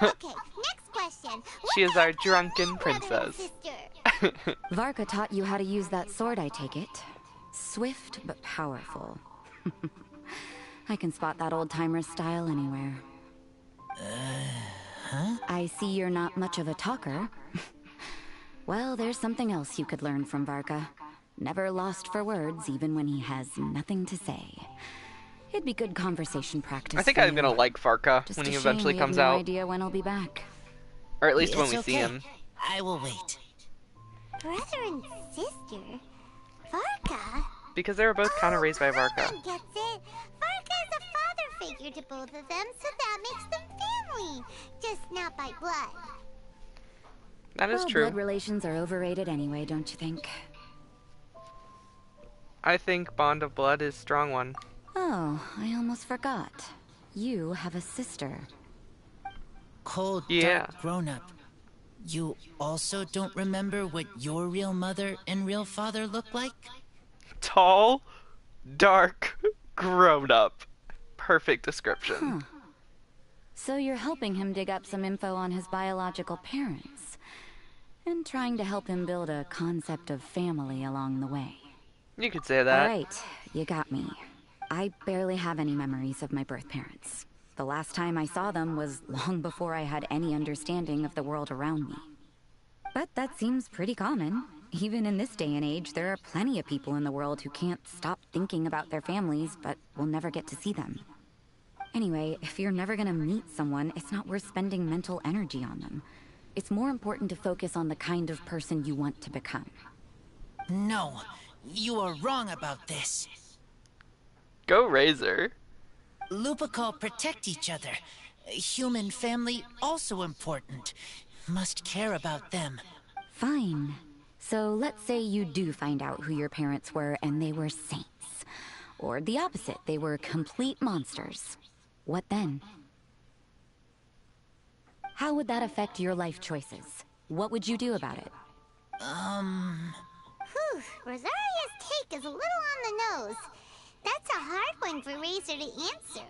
Okay, next question. She is our drunken princess. Varka taught you how to use that sword, I take it. Swift but powerful. I can spot that old-timer's style anywhere. Huh? I see you're not much of a talker. Well, there's something else you could learn from Varka. Never lost for words, even when he has nothing to say. It'd be good conversation practice. I think for I'm you. gonna like Varka Just when a he shame eventually we have comes no out. idea when he'll be back. Or at least when It's we see okay. him. I will wait. Brother and sister? Varka? Because they were both kind of raised by Varka. Paimon gets it. Varka is a father figure to both of them, so that makes them family. Just not by blood. That is Well, true. blood relations are overrated anyway, don't you think? I think bond of blood is strong one. Oh, I almost forgot. You have a sister. Cold, Yeah. dark grown-up. You also don't remember what your real mother and real father look like? Tall, dark, grown up. Perfect description. Huh. So you're helping him dig up some info on his biological parents. And trying to help him build a concept of family along the way. You could say that. Alright, you got me. I barely have any memories of my birth parents. The last time I saw them was long before I had any understanding of the world around me. But that seems pretty common. Even in this day and age, there are plenty of people in the world who can't stop thinking about their families, but will never get to see them. Anyway, if you're never gonna meet someone, it's not worth spending mental energy on them. It's more important to focus on the kind of person you want to become. No, you are wrong about this. Go Razor. Lupical protect each other. Human family also important. must care about them. Fine. So let's say you do find out who your parents were and they were saints. Or the opposite, they were complete monsters. What then? How would that affect your life choices? What would you do about it? Whew, Rosaria's take is a little on the nose. That's a hard one for Razor to answer.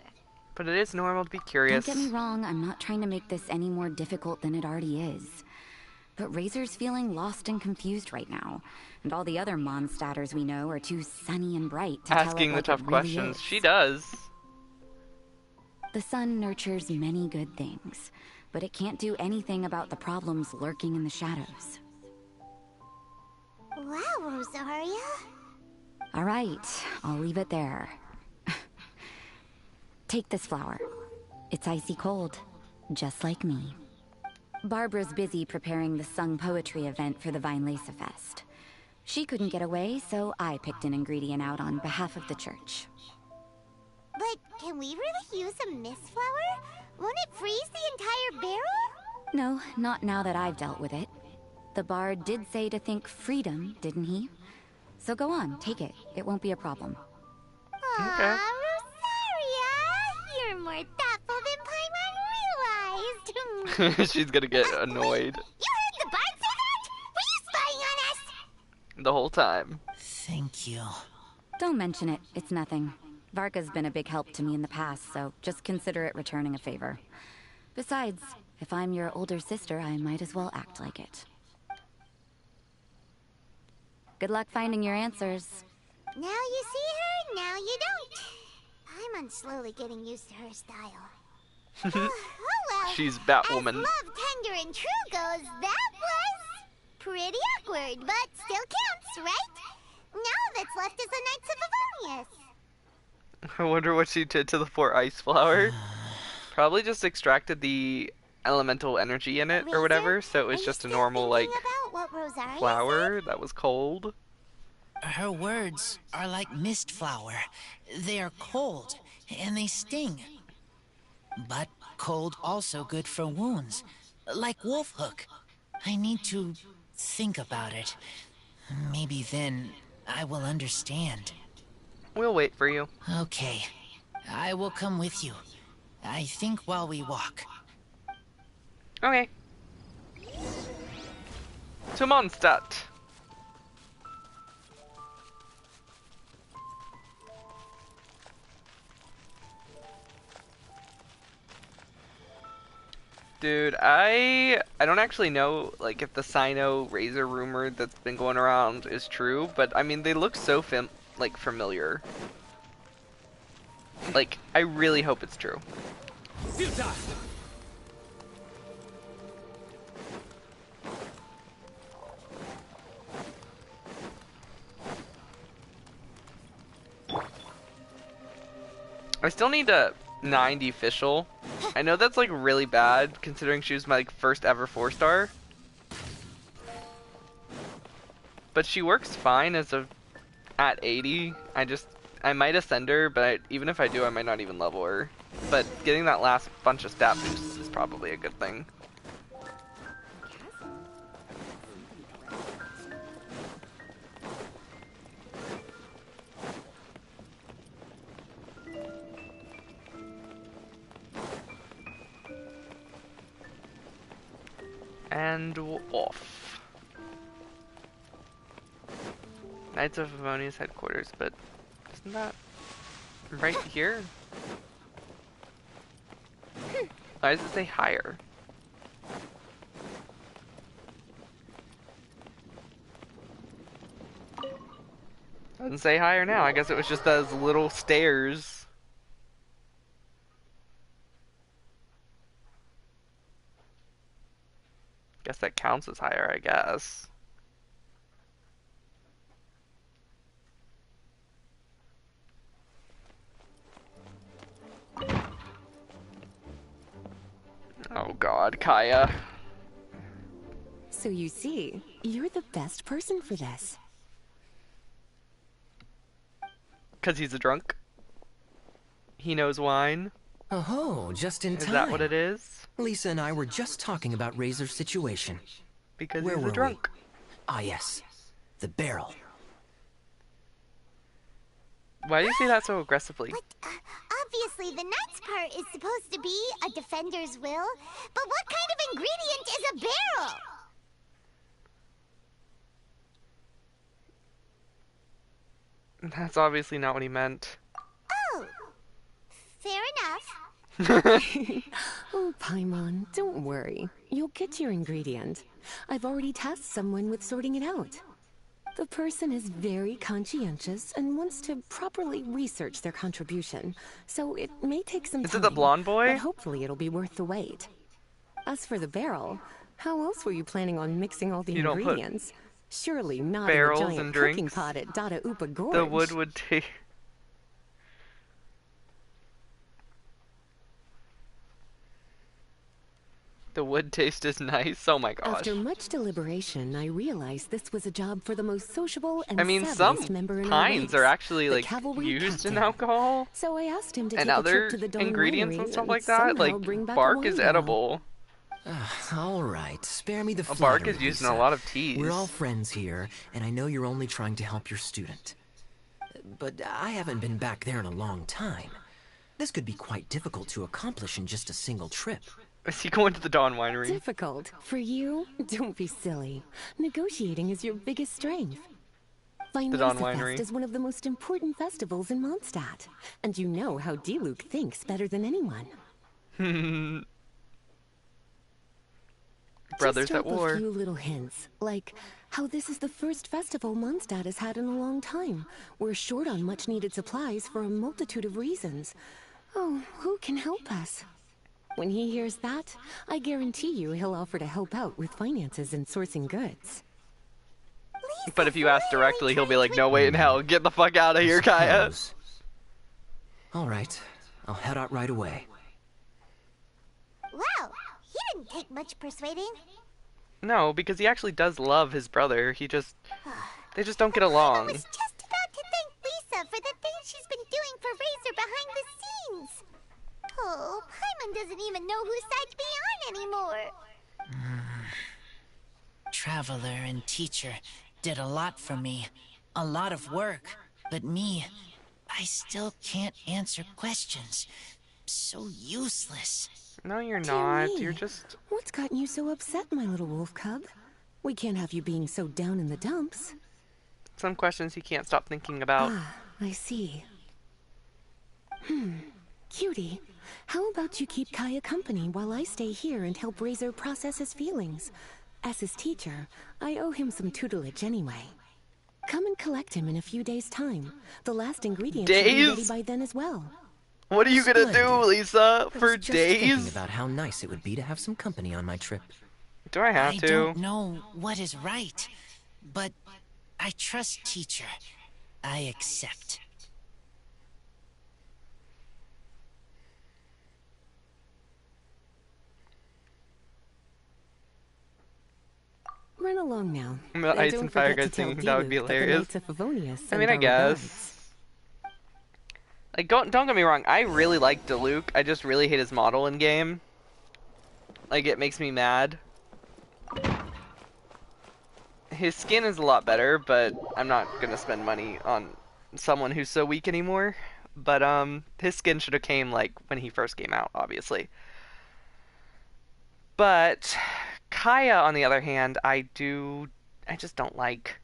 But it is normal to be curious. Don't get me wrong, I'm not trying to make this any more difficult than it already is. But Razor's feeling lost and confused right now. And all the other Mondstadters we know are too sunny and bright to Asking tell the it tough like it really questions. is. She does. The sun nurtures many good things, but it can't do anything about the problems lurking in the shadows. Wow, Rosaria. All right, I'll leave it there. Take this flower. It's icy cold, just like me. Barbara's busy preparing the sung poetry event for the Vinelesa Fest. She couldn't get away, so I picked an ingredient out on behalf of the church. But can we really use a mist flower? Won't it freeze the entire barrel? No, not now that I've dealt with it. The bard did say to think freedom, didn't he? So go on, take it. It won't be a problem. Aw, Rosaria! You're more thoughtful than Paimon realized. She's gonna get annoyed You heard the bard say that? Were you spying on us? the whole time. Thank you. Don't mention it. It's nothing. Varka's been a big help to me in the past, so just consider it returning a favor. Besides, if I'm your older sister, I might as well act like it. Good luck finding your answers. Now you see her, now you don't. Paimon's slowly getting used to her style. Oh well. She's As Batwoman. love, tender, and true goes, that was pretty awkward, but still counts, right? Now that's left is the Knights of Avonius. I wonder what she did to the poor ice flower. Probably just extracted the elemental energy in it or whatever, so it was just a normal, like, About what Rosaria flower that was cold. Her words are like mist flower. They are cold, and they sting. But cold also good for wounds, like Wolfhook. I need to think about it. Maybe then I will understand. We'll wait for you. Okay, I will come with you. I think while we walk. Okay. To Mondstadt. Dude, I don't actually know, like, if the Sino Razor rumor that's been going around is true, but I mean, they look so familiar. Like, I really hope it's true. I still need a 90 official. I know that's like really bad considering she was my like, first ever 4-star. But she works fine as a at 80. I might ascend her, but even if I do, I might not even level her. But getting that last bunch of stat boosts is probably a good thing. And off. Knights of Avonius headquarters, but isn't that right here? Why does it say higher? Doesn't say higher now. I guess it was just those little stairs. Guess that counts as higher, I guess. Oh god, Kaya. So you see, you're the best person for this. 'Cause he's a drunk. He knows wine. Oh, just in time. Is that what it is? Lisa and I were just talking about Razor's situation. Because Where he's were a drunk. we? Ah, yes. The barrel. Why do you say that so aggressively? But, obviously the knight's part is supposed to be a defender's will, but what kind of ingredient is a barrel? That's obviously not what he meant. Oh, fair enough. Oh, Paimon, don't worry. You'll get your ingredient. I've already tasked someone with sorting it out. The person is very conscientious and wants to properly research their contribution, so it may take some time. Is it the blonde boy? But hopefully it'll be worth the wait. As for the barrel, how else were you planning on mixing all the You don't put ingredients? Surely not barrels in a giant and cooking drinks. pot at Dada Upa Gorge. The wood would take. The wood taste is nice. Oh my gosh. After much deliberation, I realized this was a job for the most sociable and I mean, some savviest member in our pines ranks, are actually the like cavalry used in captain. alcohol So I asked him to and take a other trip to the Dawn ingredients Winery and stuff like that. somehow Like bring back a bark wine is bottle. edible. All right, spare me the Bark flattery, is used in Lisa. a lot of teas. We're all friends here, and I know you're only trying to help your student. But I haven't been back there in a long time. This could be quite difficult to accomplish in just a single trip. Is he going to the Dawn Winery? Difficult? For you? Don't be silly. Negotiating is your biggest strength. The Dawn Fest Winery. is one of the most important festivals in Mondstadt, and you know how Diluc thinks better than anyone. Brothers Just at drop war. a few little hints, like how this is the first festival Mondstadt has had in a long time. We're short on much-needed supplies for a multitude of reasons. Oh, who can help us? When he hears that, I guarantee you he'll offer to help out with finances and sourcing goods. But if you ask directly, he'll be like, no way in hell, get the fuck out of here, Kaya. All right, I'll head out right away. Wow, he didn't take much persuading. No, because he actually does love his brother. They just don't get along. I was just about to thank Lisa for the things she's been doing for Razor behind the scenes. Oh, Paimon doesn't even know whose side to be on anymore. Traveler and teacher did a lot for me. A lot of work. But me, I still can't answer questions. So useless. No, you're Dear not. me. You're just... What's gotten you so upset, my little wolf cub? We can't have you being so down in the dumps. Some questions he can't stop thinking about. Ah, I see. Cutie, how about you keep Kaya company while I stay here and help Razor process his feelings? As his teacher, I owe him some tutelage anyway. Come and collect him in a few days' time. The last ingredients should be ready Days? by then as well. What are you gonna do, Splendid. Lisa? I For was just thinking days? about how nice it would be to have some company on my trip. Do I have I to? don't know what is right, but I trust teacher. I accept. Run along now. The And Ice don't and Fire forget guy to tell singing, that would be Diluc the hilarious. Knights of Favonius I sent mean, I our guess. regards. Like, don't get me wrong. I really like Diluc. I just really hate his model in game. Like, it makes me mad. His skin is a lot better, but I'm not gonna spend money on someone who's so weak anymore. But his skin should have came like when he first came out, obviously. But Kaya, on the other hand, I just don't like.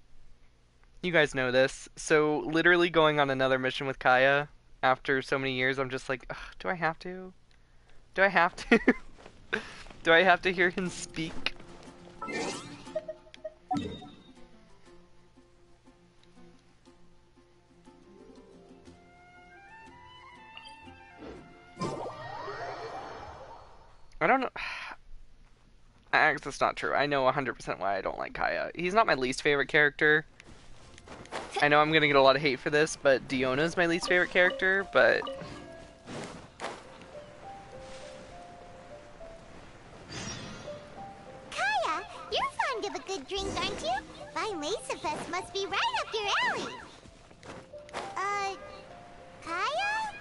You guys know this. So literally going on another mission with Kaya after so many years, I'm just like, ugh, do I have to? Do I have to? Do I have to hear him speak? I don't know. That's not true. I know 100% why I don't like Kaya. He's not my least favorite character. I know I'm gonna get a lot of hate for this, but Diona's my least favorite character, but... Kaya, you're fond of a good drink, aren't you? Fine Lace Fest must be right up your alley. Kaya?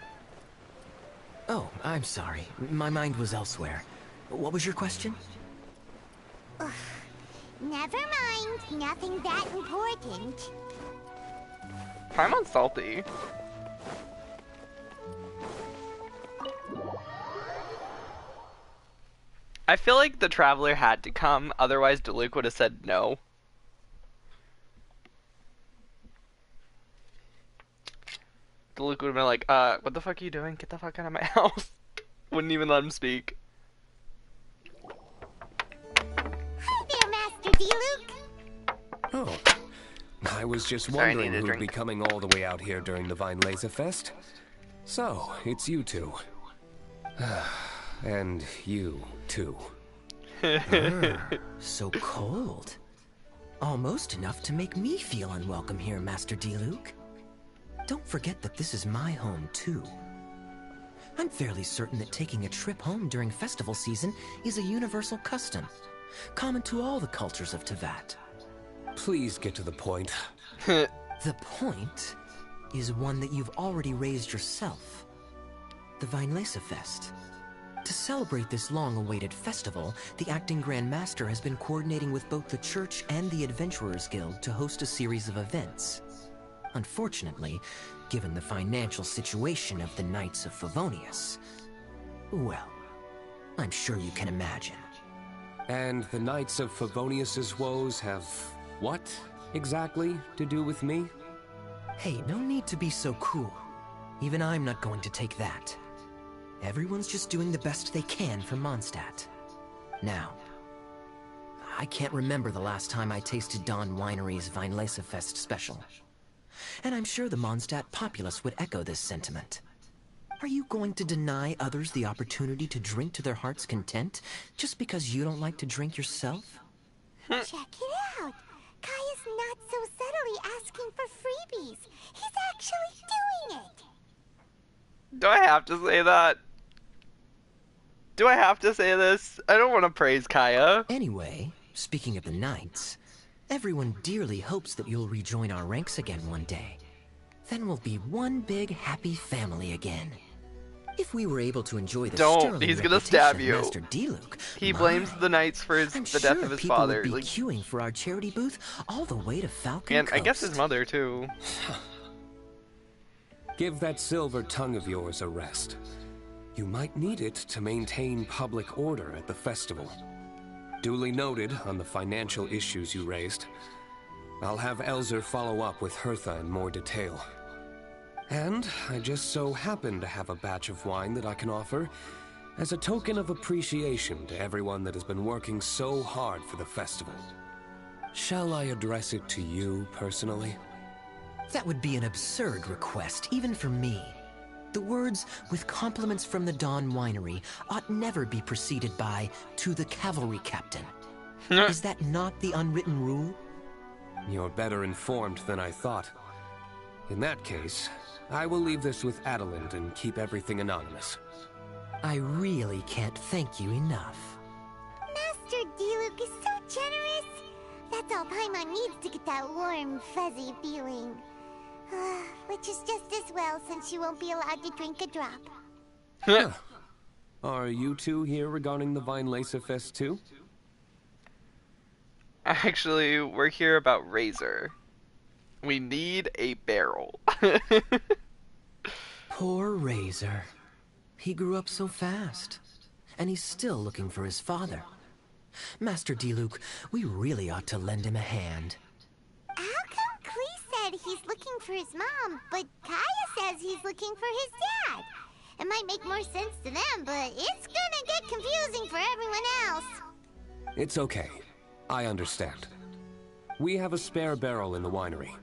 Oh, I'm sorry. My mind was elsewhere. What was your question? Ugh. Never mind. Nothing that important. Paimon's salty. I feel like the Traveler had to come, otherwise Diluc would have said no. Diluc would have been like, what the fuck are you doing? Get the fuck out of my house. Wouldn't even let him speak. Hi there, Master Diluc. Oh, I was just wondering who'd be coming all the way out here during the Vine Laser Fest. So, it's you two. And you, too. So cold. Almost enough to make me feel unwelcome here, Master Diluc. Don't forget that this is my home, too. I'm fairly certain that taking a trip home during festival season is a universal custom, common to all the cultures of Teyvat. Please get to the point. The point is one that you've already raised yourself. The Vinelesa Fest. To celebrate this long-awaited festival, the Acting Grand Master has been coordinating with both the Church and the Adventurers Guild to host a series of events. Unfortunately, given the financial situation of the Knights of Favonius, well, I'm sure you can imagine. And the Knights of Favonius's woes have what exactly to do with me? Hey, no need to be so cool. Even I'm not going to take that. Everyone's just doing the best they can for Mondstadt. Now, I can't remember the last time I tasted Dawn Winery's Vinelesa Fest special. And I'm sure the Mondstadt populace would echo this sentiment. Are you going to deny others the opportunity to drink to their heart's content just because you don't like to drink yourself? Check it out. Kaya's not so subtly asking for freebies. He's actually doing it. Do I have to say that? Do I have to say this? I don't want to praise Kaya. Anyway, speaking of the Knights, everyone dearly hopes that you'll rejoin our ranks again one day. Then we'll be one big happy family again. If we were able to enjoy the sterling he's gonna stab reputation you. of Master Diluc, He blames the Knights for the death of his father. Would be queuing for our charity booth all the way to Falcon And Coast. I guess his mother too. Give that silver tongue of yours a rest. You might need it to maintain public order at the festival. Duly noted on the financial issues you raised. I'll have Elzer follow up with Hertha in more detail. And I just so happen to have a batch of wine that I can offer as a token of appreciation to everyone that has been working so hard for the festival. Shall I address it to you personally? That would be an absurd request, even for me. The words, with compliments from the Dawn Winery, ought never be preceded by, to the cavalry captain. Is that not the unwritten rule? You're better informed than I thought. In that case, I will leave this with Adelind and keep everything anonymous. I really can't thank you enough. Master Diluc is so generous. That's all Paimon needs to get that warm, fuzzy feeling. Which is just as well, since you won't be allowed to drink a drop. Are you two here regarding the Vinelesa Fest too? Actually, we're here about Razor. We need a barrel. Poor Razor. He grew up so fast. And he's still looking for his father. Master Diluc, we really ought to lend him a hand. How come Klee said he's looking for his mom, but Kaya says he's looking for his dad? It might make more sense to them, but it's gonna get confusing for everyone else. It's okay. I understand. We have a spare barrel in the winery.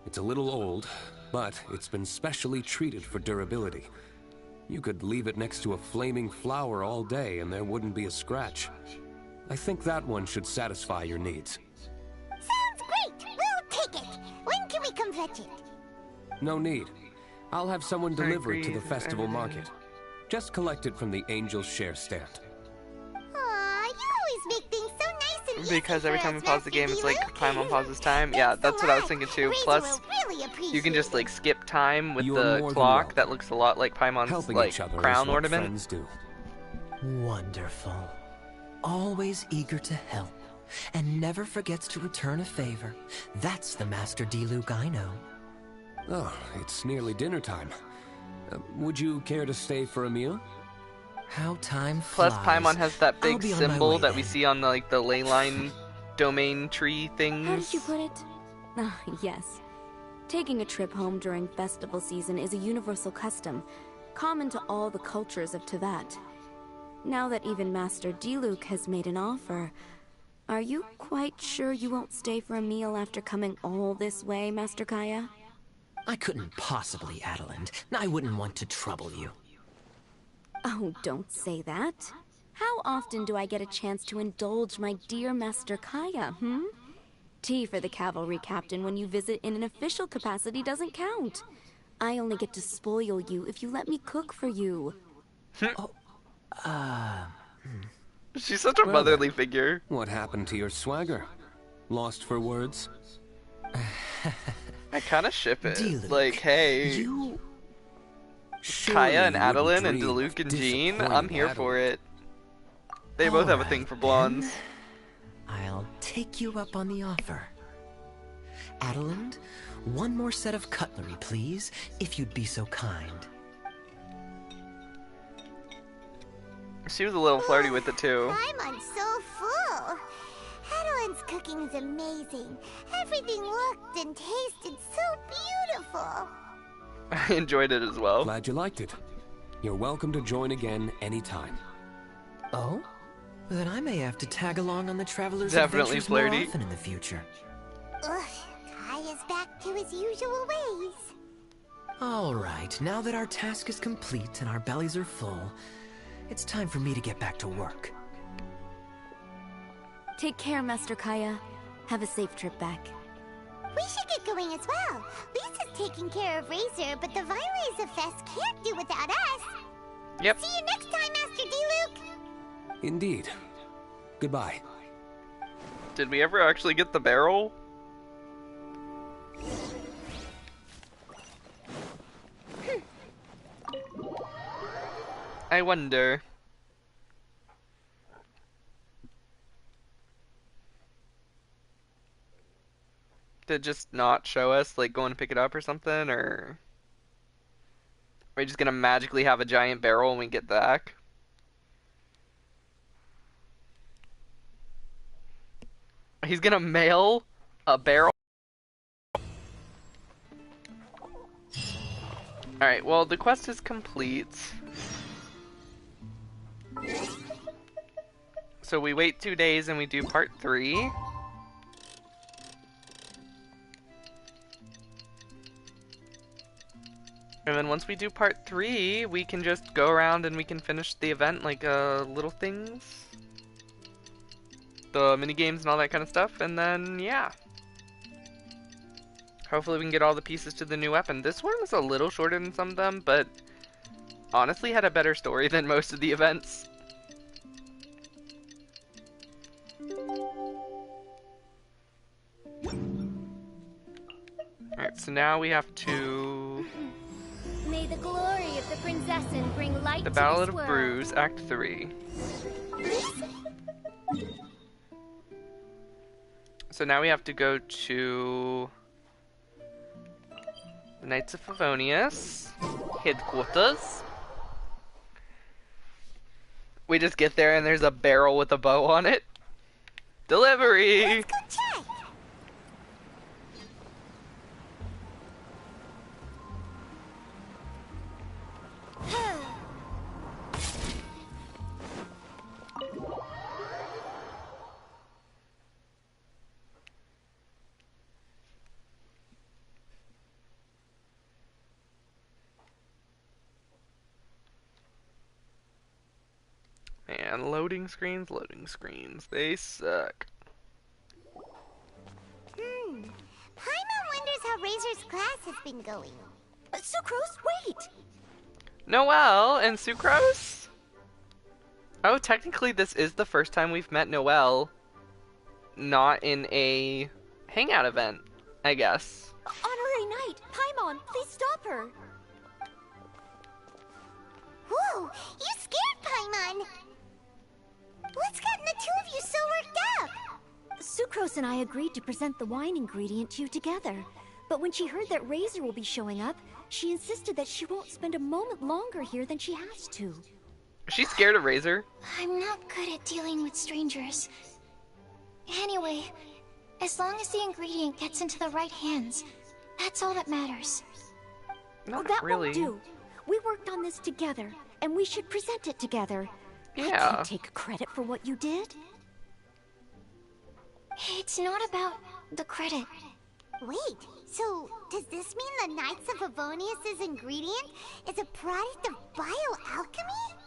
It's a little old, but it's been specially treated for durability. You could leave it next to a flaming flower all day and there wouldn't be a scratch. I think that one should satisfy your needs. Sounds great! We'll take it! When can we come fetch it? No need. I'll have someone deliver it to the festival market. Just collect it from the Angel's Share stand. Aw, you always make things so nice and Because every time we pause the game, it's like Diluc. Paimon pauses time. Yeah, that's what I was thinking too. Razor Plus, will really appreciate you can just like skip time with You're the more than clock welcome. that looks a lot like Paimon's Helping like each other crown is what ornament. friends do. Wonderful. Always eager to help, and never forgets to return a favor. That's the Master Diluc I know. Oh, it's nearly dinner time. Would you care to stay for a meal? How time Plus, flies. Paimon has that I'll big be on my symbol way that we then. see on the, like the ley line domain tree things. How did you put it? Ah, yes. Taking a trip home during festival season is a universal custom, common to all the cultures of Teyvat. Now that even Master Diluc has made an offer, are you quite sure you won't stay for a meal after coming all this way, Master Kaya? I couldn't possibly, Adeland. I wouldn't want to trouble you. Oh, don't say that. How often do I get a chance to indulge my dear Master Kaya, Tea for the cavalry captain when you visit in an official capacity doesn't count. I only get to spoil you if you let me cook for you. She's such a Well motherly then, figure. What happened to your swagger? Lost for words? I kind of ship it. Diluc, Like, hey, you... Kaya and Surely you wouldn't Adeline and dream Diluc of and Jean, I'm disappointing here for Adeline. it. They both have a All thing right, for blondes. then. I'll take you up on the offer. Adeland, one more set of cutlery, please, if you'd be so kind. She was a little flirty with it too. Paimon's so full. Adeline's cooking is amazing. Everything looked and tasted so beautiful. I enjoyed it as well. Glad you liked it. You're welcome to join again anytime. Oh? Then I may have to tag along on the Traveler's Definitely adventures more flirty. often in the future. Ugh, Kaya's back to his usual ways. All right, now that our task is complete and our bellies are full, it's time for me to get back to work. Take care, Master Kaya. Have a safe trip back. We should get going as well. Lisa's taking care of Razor, but the Vileza Fest can't do without us. Yep. See you next time, Master Diluc. Indeed. Goodbye. Did we ever actually get the barrel? I wonder. Did it just not show us, like, going to pick it up or something, or... Are we just gonna magically have a giant barrel when we get back? He's gonna mail a barrel? Alright, well, the quest is complete. So we wait 2 days and we do part 3. And then once we do part 3, we can just go around and we can finish the event, like, little things. The mini games and all that kind of stuff, and then, yeah. Hopefully we can get all the pieces to the new weapon. This one was a little shorter than some of them, but honestly had a better story than most of the events. Alright, so now we have to... May the glory of the Prinzessin bring light The to Ballad this of world. Bruise, Act 3. So now we have to go to the Knights of Favonius headquarters. We just get there and there's a barrel with a bow on it. Delivery! Let's go check. Man, loading screens, they suck. Paimon wonders how Razor's class has been going. Sucrose, wait! Noelle and Sucrose? Oh, technically this is the first time we've met Noelle. not in a hangout event, I guess. Honorary Knight, Paimon, please stop her. Whoa, you scared Paimon. What's gotten the two of you so worked up? Sucrose and I agreed to present the wine ingredient to you together. But when she heard that Razor will be showing up, she insisted that she won't spend a moment longer here than she has to. Is she scared of Razor? I'm not good at dealing with strangers. Anyway, as long as the ingredient gets into the right hands, that's all that matters. Not that really. won't do. We worked on this together, and we should present it together. I Yeah. can't take credit for what you did. It's not about the credit. Wait, so does this mean the Knights of Favonius' ingredient is a product of bioalchemy?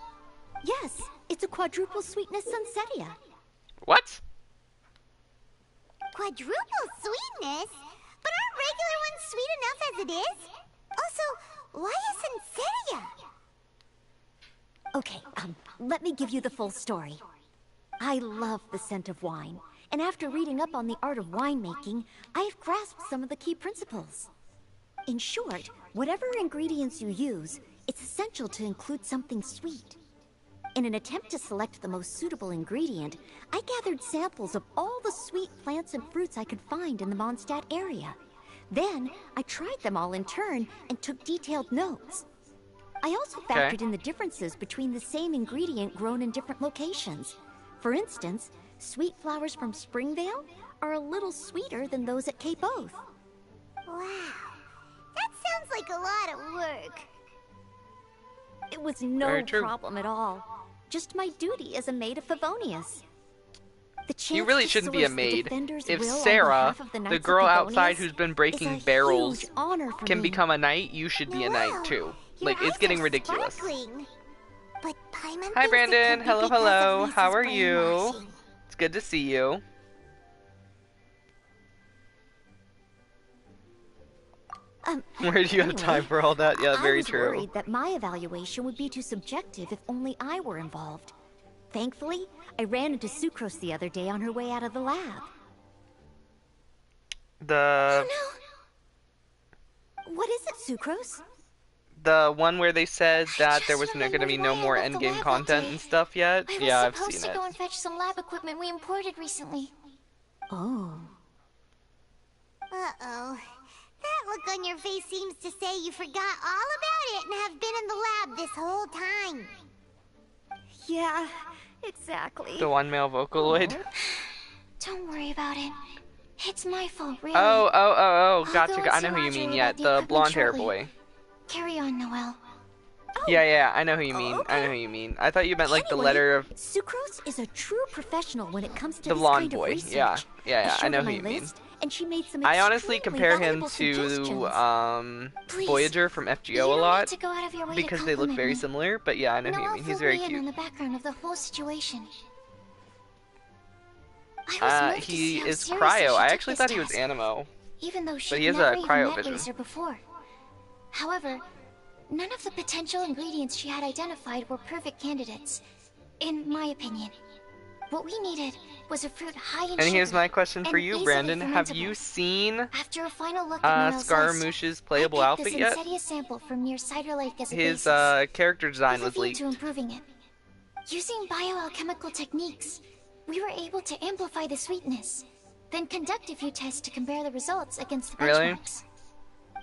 Yes, it's a quadruple sweetness sunsetia. What? Quadruple sweetness? But aren't regular ones sweet enough as it is? Also, why a sunsetia? Okay, let me give you the full story. I love the scent of wine, and after reading up on the art of winemaking, I've grasped some of the key principles. In short, whatever ingredients you use, it's essential to include something sweet. In an attempt to select the most suitable ingredient, I gathered samples of all the sweet plants and fruits I could find in the Mondstadt area. Then, I tried them all in turn and took detailed notes. I also factored in the differences between the same ingredient grown in different locations. For instance, sweet flowers from Springvale are a little sweeter than those at Cape Oath. Wow, that sounds like a lot of work. It was no problem at all. Just my duty as a maid of Favonius. You really shouldn't be a maid. If Sarah, the girl outside who's been breaking barrels, can become a knight, you should be a knight too. Like, it's getting ridiculous. But Paimon Hi, thinks Brandon. it could be Hello, because of hello. Lisa's How are you? brainwashing. It's good to see you. Where do you have time for all that? Yeah, very true. I was worried that my evaluation would be too subjective if only I were involved. Thankfully, I ran into Sucrose the other day on her way out of the lab. The... What is it, Sucrose? The one where they said that there was going to be no more endgame content and stuff yet? Yeah, I've supposed seen to it. go and fetch some lab equipment we imported recently. Oh. Uh-oh. That look on your face seems to say you forgot all about it and have been in the lab this whole time. Yeah, exactly. The one male Vocaloid? Don't worry about it. It's my fault, really. Oh, I'll gotcha. go and I see know who you Roger mean, about yeah, the the equipment blonde hair shortly. boy. Carry on, Noelle. Yeah, I know who you mean. I know who you mean. I thought you meant like the Anyway, letter of Sucrose is a true professional when it comes to the this blonde kind of boy. research. Yeah, I showed know her who my you mean. list, and she made some I honestly extremely compare him valuable to suggestions. Please, Voyager from FGO you a don't lot need to go out of your way to because they look compliment very me. similar. But yeah, I know who you Noelle mean. He's filled very me in on cute. the background of the whole situation. I was moved to He see how is seriously cryo. she I took actually this thought he was task, Animo. even though But she'd he has never a even cryo met vision. Razor before. However, none of the potential ingredients she had identified were perfect candidates, in my opinion. What we needed was a fruit high in And sugar here's my question for and you, easily Brandon. Have fermentable. you seen After a final look at Noelle's list, Scaramouche's playable I outfit picked yet? this insidious sample from near Cider Lake as a His basis, character design with a was view leaked. to improving it. Using bioalchemical techniques, we were able to amplify the sweetness, then conduct a few tests to compare the results against the Really? benchmarks.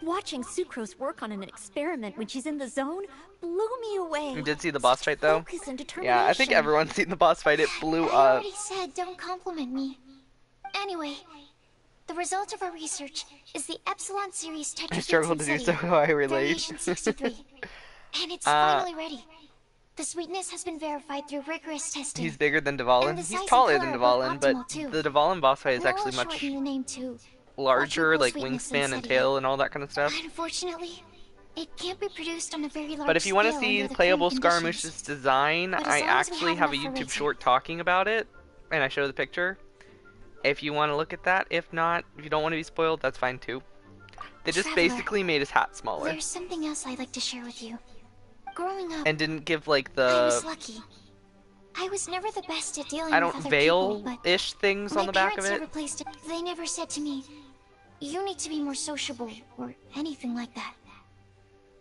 Watching Sucrose work on an experiment when she's in the zone blew me away. You did see the boss fight though? Focus and Yeah, I think determination. everyone's seen the boss fight. It blew I up. already said don't compliment me. Anyway, the result of our research is the Epsilon series I tetrafruit struggle to do so. Sensetti, I relate. variation 63. And it's finally ready. The sweetness has been verified through rigorous testing. He's bigger than And Dvalin. the size He's and taller color than are both Dvalin, but optimal, too. the Dvalin boss fight is Noelle actually much shortened the name to larger, quadruple like sweetness wingspan and Sensetti. tail and all that kind of stuff. Unfortunately, it can't be produced on a very large But if you want to scale see under the playable current conditions. Scaramouche's design, But as I long as we actually have have a enough for YouTube Razor. short talking about it, and I show the picture. If you want to look at that, if not, if you don't want to be spoiled, that's fine too. They just Traveler, basically made his hat smaller There's something else I'd like to share with you. Growing up, and didn't give like I was the lucky. I was never the best at dealing I with don't other people, but veil-ish things my on the back of parents it. never placed it. They never said to me, "You need to be more sociable," or anything like that.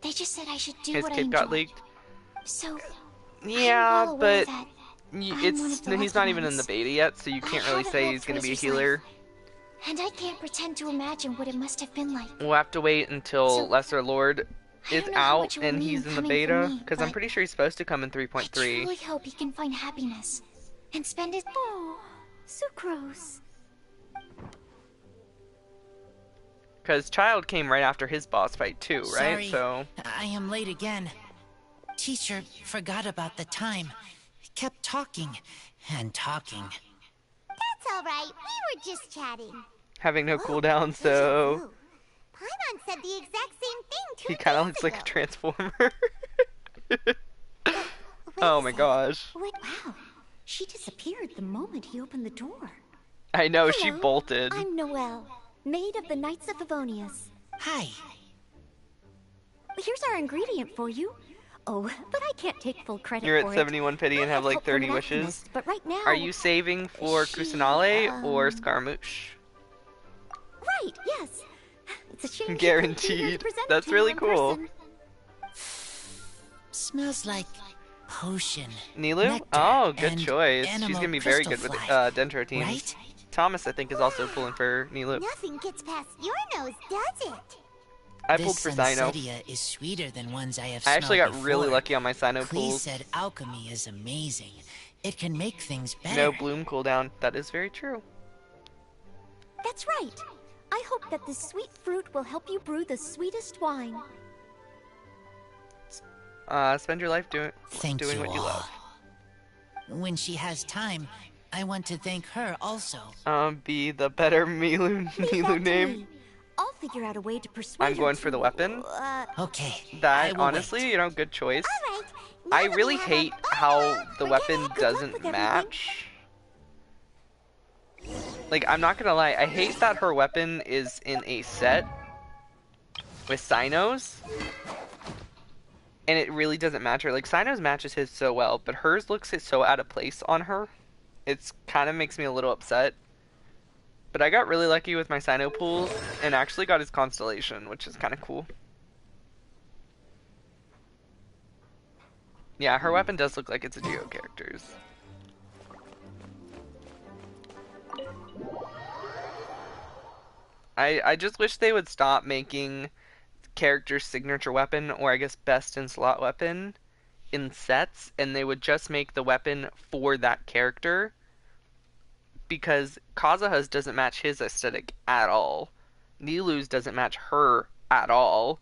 They just said I should do His what I cape got enjoy. leaked. So, Yeah, I'm well aware but that it's he's not even in the beta yet, so you can't really say he's gonna be a healer. And I can't pretend to imagine what it must have been like. We'll have to wait until Lesser Lord is don't know how out much it will and mean he's in the coming beta, from me, because I'm but pretty sure he's supposed to come in I 3.3. truly hope he can find happiness and spend his. Oh, Sucrose. Because Child came right after his boss fight too, right? Sorry, So I am late again. Teacher forgot about the time. Kept talking and talking. That's alright, we were just chatting. having no cooldown, so Paimon said the exact same thing he kind of looks like a transformer. Oh my gosh. Wait, wow. She disappeared the moment he opened the door. I know, she Hello, bolted. I'm Noelle, maid of the Knights of Favonius. Hi. Here's our ingredient for you. Oh, but I can't take full credit You're for at it. 71 pity and have like help from 30 an wishes. alchemist, but right now, Are you saving for Kusanale or Scaramouche? Right, yes. It's a shame she couldn't be here to Guaranteed. present That's to you really in cool. person. Smells like potion. Nilu? nectar, Oh, good and choice. She's animal gonna be very crystal good with fly, Dentro teams. right? Thomas, I think, is also pulling for Nilu. Nothing gets past your nose, does it? I pulled for This Sino. Sunsetia is sweeter than ones I have I actually smelled got really before. lucky on my Sino Clee pulls. said alchemy is amazing. It can make things better. No bloom cooldown. That is very true. That's right. I hope that this sweet fruit will help you brew the sweetest wine. Spend your life doing Thank what you you all. love. When she has time, I want to thank her also. Be the better Nilu name. I'll figure out a way to persuade I'm going her for the to, weapon. Okay. That, honestly, good choice. I really hate how the weapon doesn't match. Like, I'm not gonna lie, I hate that her weapon is in a set with Sino's. And it really doesn't match her. Like, Sino's matches his so well, but hers looks so out of place on her. It's kind of makes me a little upset. But I got really lucky with my Sino pools and actually got his Constellation, which is kind of cool. Yeah, her weapon does look like it's a Geo character's. I just wish they would stop making character's signature weapon, or I guess best in slot weapon, in sets, and they would just make the weapon for that character. Because Kazuha's doesn't match his aesthetic at all. Nilu's doesn't match her at all.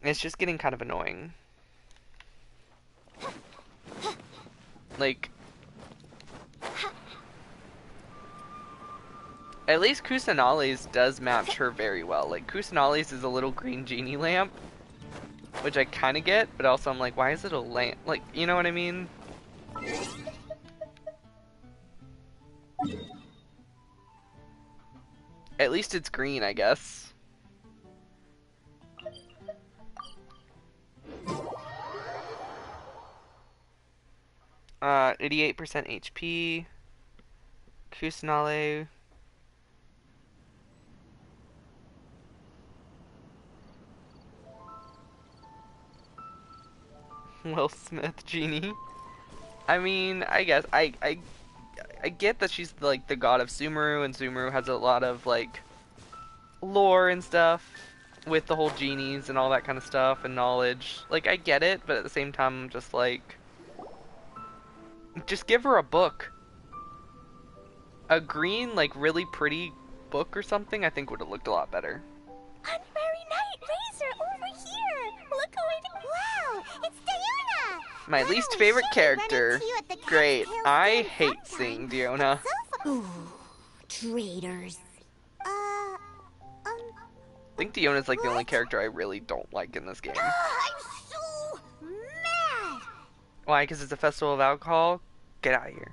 It's just getting kind of annoying. Like, at least Kusanale's does match her very well. Like, Kusanale's is a little green genie lamp, which I kind of get, but also I'm like, why is it a lamp? Like, you know what I mean? At least it's green, I guess. Uh, 88% HP. Kusanale. Will Smith Genie. I mean, I guess I get that she's like the god of Sumeru, and Sumeru has a lot of like lore and stuff with the whole genies and all that kind of stuff and knowledge. Like, I get it, but at the same time, I'm just like, just give her a book. A green, like, really pretty book or something, I think would have looked a lot better. Unmarried Knight Razor over here! Look who it... Wow! It's Diona! My least favorite character. Great. I hate seeing Diona. Ooh, traitors. I think Diona's like the only character I really don't like in this game. I'm so mad! Why? Because it's a festival of alcohol? Get out of here.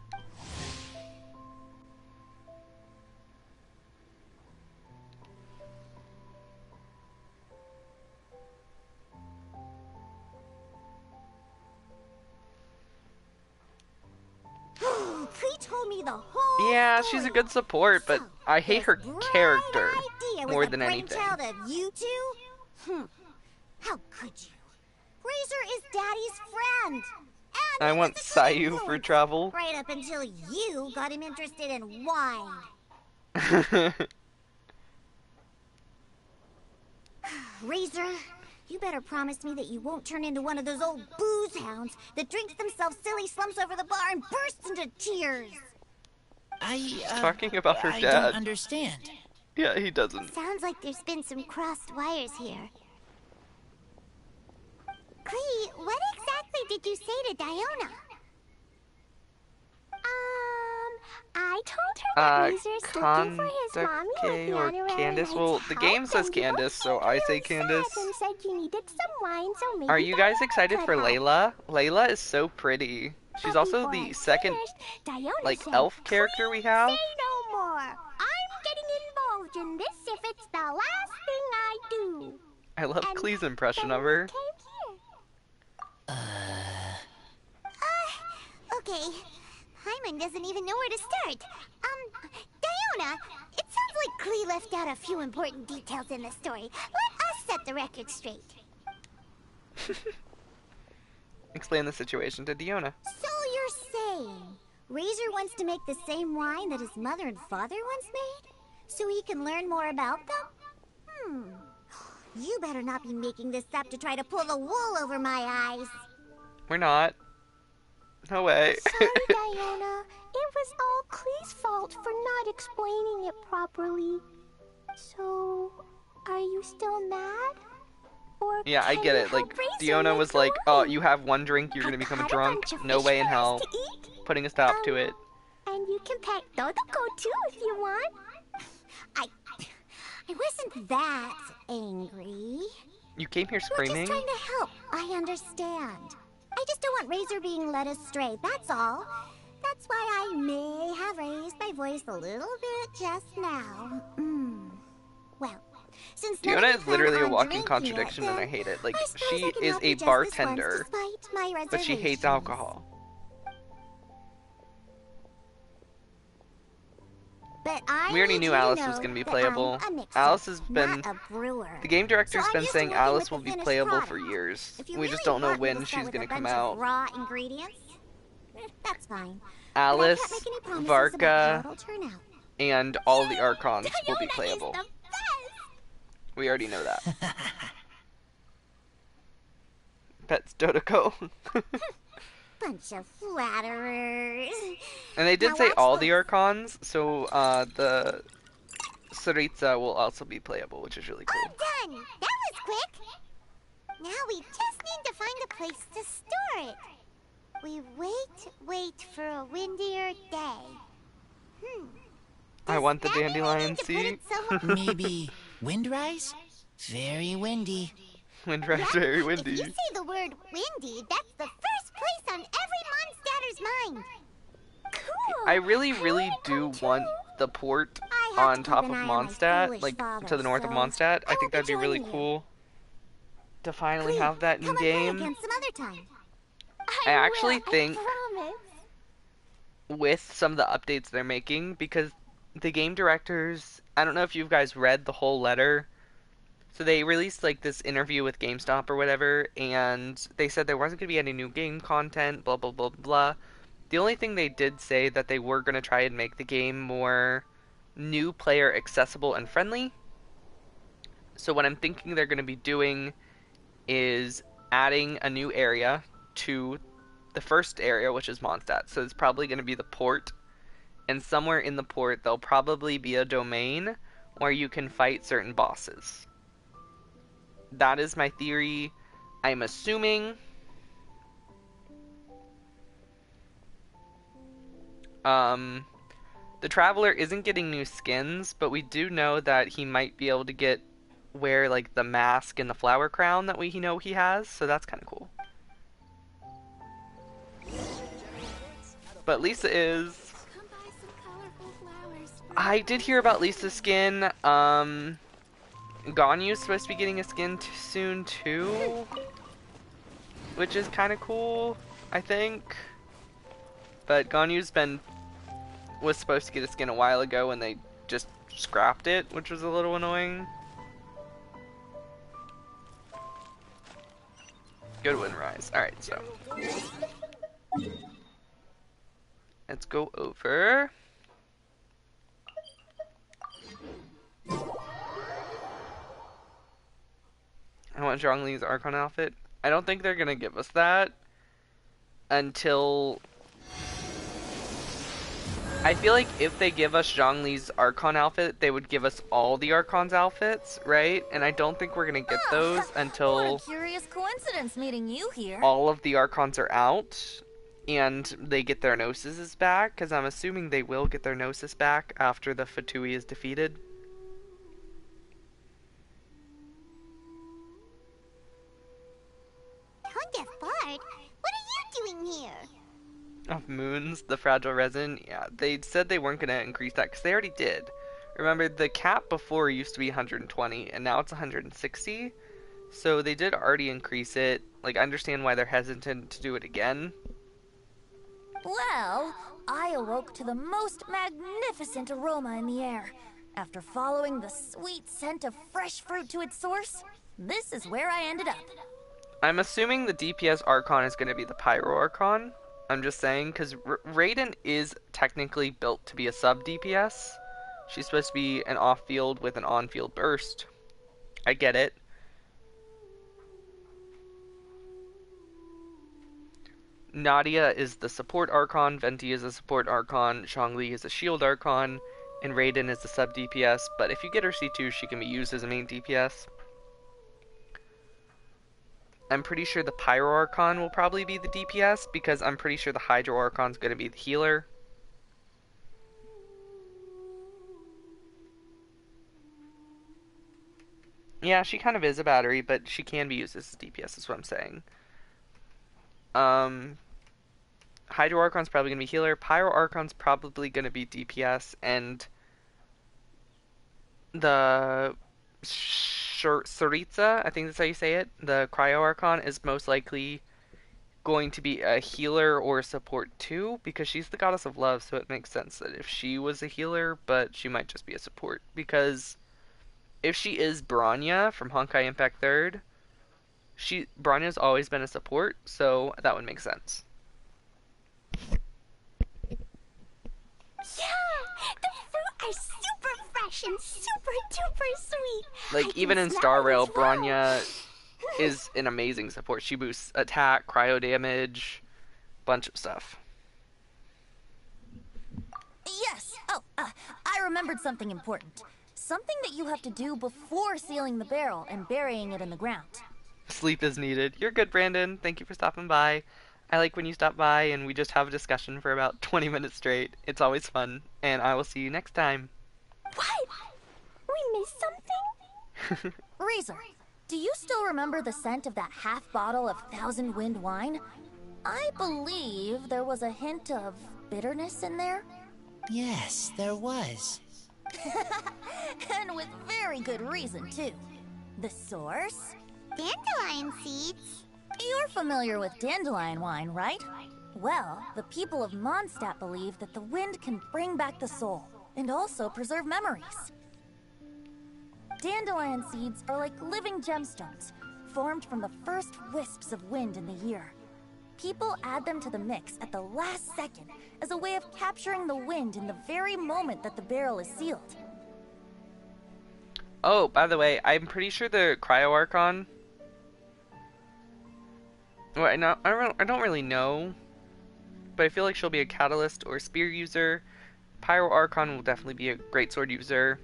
told me the whole Yeah, story. she's a good support, but I hate her character Idea more was than the anything. brainchild of you two? How could you? Razor is Daddy's friend. I want Sayu for travel. Right up until you got him interested in wine. Razor, you better promise me that you won't turn into one of those old booze hounds that drinks themselves silly, slumps over the bar, and bursts into tears. Talking about her I dad. don't understand. Yeah, he doesn't. Sounds like there's been some crossed wires here. Clee, what exactly did you say to Diona? I told her that Razor's looking for his mommy Kandake or Leonora Candace? and Well, I'd the help, game says and you both Candace, so I say seemed real Candace. sad and said you needed some wine, so maybe Are you guys Diona excited could for help. Layla? Layla is so pretty. She's also the second, Diona like, said, elf character we have. Say no more. I'm getting involved in this if it's the last thing I do. I love Klee's impression of her. Okay. Hyman doesn't even know where to start. Diona, it sounds like Clee left out a few important details in the story. Let us set the record straight. Explain the situation to Diona. So you're saying Razor wants to make the same wine that his mother and father once made? So he can learn more about them? You better not be making this up to try to pull the wool over my eyes. We're not. No way. Sorry, Diona. It was all Klee's fault for not explaining it properly. So, are you still mad? Or Yeah, I get it. Like, Diona was like, oh, you have one drink, you're gonna become a drunk. No way in hell. Putting a stop to it. And you can pet Dodoko too if you want. I wasn't that angry. You came here We're screaming? just trying to help. I understand. I just don't want Razor being led astray, that's all. That's why I may have raised my voice a little bit just now. Well, since none of Diona you is literally a plan on walking drinking contradiction it, and I then hate it. Like, I suppose she I can is help a you just this once, bartender, despite my but she hates reservations. alcohol. But I We already need knew you to Alice know was going to be that playable. I'm a mixer, Alice has been... not a brewer. The game director's So I'm been used to saying working Alice with will the be finished playable product. for years. If you We really just don't know want me when to start she's with going a to come bunch of out. raw ingredients, that's fine. Alice, But I can't make any promises Varka, about how it'll turn out. and all the Archons will be playable. We already know that. That's Dodoko. Bunch of flatterers. And they did Now say watch all this. the Archons, so the Saritsa will also be playable, which is really cool. All done. That was quick. Now we just need to find a place to store it. We wait for a windier day. I want the that mean we dandelion need to put seed. it somewhere- Maybe Windrise? Very windy. Windrise, very If windy. you say the word windy, that's the first place on every Mondstatter's mind. Cool. I really do want the port I have on to keep top an of eye on my Mondstadt, foolish like father, to the north of so Mondstadt. I I think will be that'd be really joining you. cool to finally Please, have that in come and play game. again some other time. I actually will, think I promise. with some of the updates they're making, because the game directors, I don't know if you guys read the whole letter. So they released like this interview with GameStop or whatever, and they said there wasn't going to be any new game content, blah blah blah blah. The only thing they did say that they were going to try and make the game more new player accessible and friendly. So what I'm thinking they're going to be doing is adding a new area to the first area, which is Mondstadt. So it's probably going to be the port, and somewhere in the port there'll probably be a domain where you can fight certain bosses. That is my theory. I'm assuming. The Traveler isn't getting new skins, but we do know that he might be able to wear like the mask and the flower crown that we know he has, so that's kind of cool. But Lisa is... I did hear about Lisa's skin. Ganyu's supposed to be getting a skin soon too, which is kind of cool, I think. But Ganyu's been was supposed to get a skin a while ago and they just scrapped it, which was a little annoying. Good Windrise. Alright, so let's go over. I want Zhongli's Archon outfit. I don't think they're gonna give us that until... I feel like if they give us Zhongli's Archon outfit, they would give us all the Archon's outfits, right? And I don't think we're gonna get those until... What a curious coincidence meeting you here. All of the Archons are out, and they get their Gnosis back, because I'm assuming they will get their Gnosis back after the Fatui is defeated. Tone Bard, what are you doing here? Of moons, the fragile resin, yeah, they said they weren't going to increase that because they already did. Remember, the cap before used to be 120 and now it's 160, so they did already increase it. Like, I understand why they're hesitant to do it again. Well, I awoke to the most magnificent aroma in the air. After following the sweet scent of fresh fruit to its source, this is where I ended up. I'm assuming the DPS Archon is going to be the Pyro Archon. I'm just saying, because Raiden is technically built to be a sub-DPS. She's supposed to be an off-field with an on-field burst. I get it. Nadia is the support Archon, Venti is a support Archon, Zhongli is a shield Archon, and Raiden is the sub-DPS, but if you get her C2, she can be used as a main DPS. I'm pretty sure the Pyro Archon will probably be the DPS, because I'm pretty sure the Hydro Archon's going to be the healer. Yeah, she kind of is a battery, but she can be used as a DPS, is what I'm saying. Hydro Archon's probably going to be healer. Pyro Archon's probably going to be DPS, and the Saritsa, I think that's how you say it, the Cryo Archon, is most likely going to be a healer or a support too, because she's the goddess of love, so it makes sense that if she was a healer, but she might just be a support, because if she is Bronya from Honkai Impact 3rd, Bronya's always been a support, so that would make sense. Yeah! The fruit are super fresh and super duper sweet! Like, even in Star Rail, Bronya is an amazing support. She boosts attack, cryo damage, bunch of stuff. Yes! Oh, I remembered something important. Something that you have to do before sealing the barrel and burying it in the ground. Sleep is needed. You're good, Brandon. Thank you for stopping by. I like when you stop by and we just have a discussion for about 20 minutes straight. It's always fun, and I will see you next time. What? We missed something? Razor, do you still remember the scent of that half bottle of Thousand Wind wine? I believe there was a hint of bitterness in there. Yes, there was. And with very good reason, too. The source? Dandelion seeds. You're familiar with dandelion wine, right? Well, the people of Mondstadt believe that the wind can bring back the soul, and also preserve memories. Dandelion seeds are like living gemstones, formed from the first wisps of wind in the year. People add them to the mix at the last second as a way of capturing the wind in the very moment that the barrel is sealed. Oh, by the way, I'm pretty sure the Cryo Archon... Well, I don't really know, but I feel like she'll be a Catalyst or a Spear user. Pyro Archon will definitely be a Greatsword user.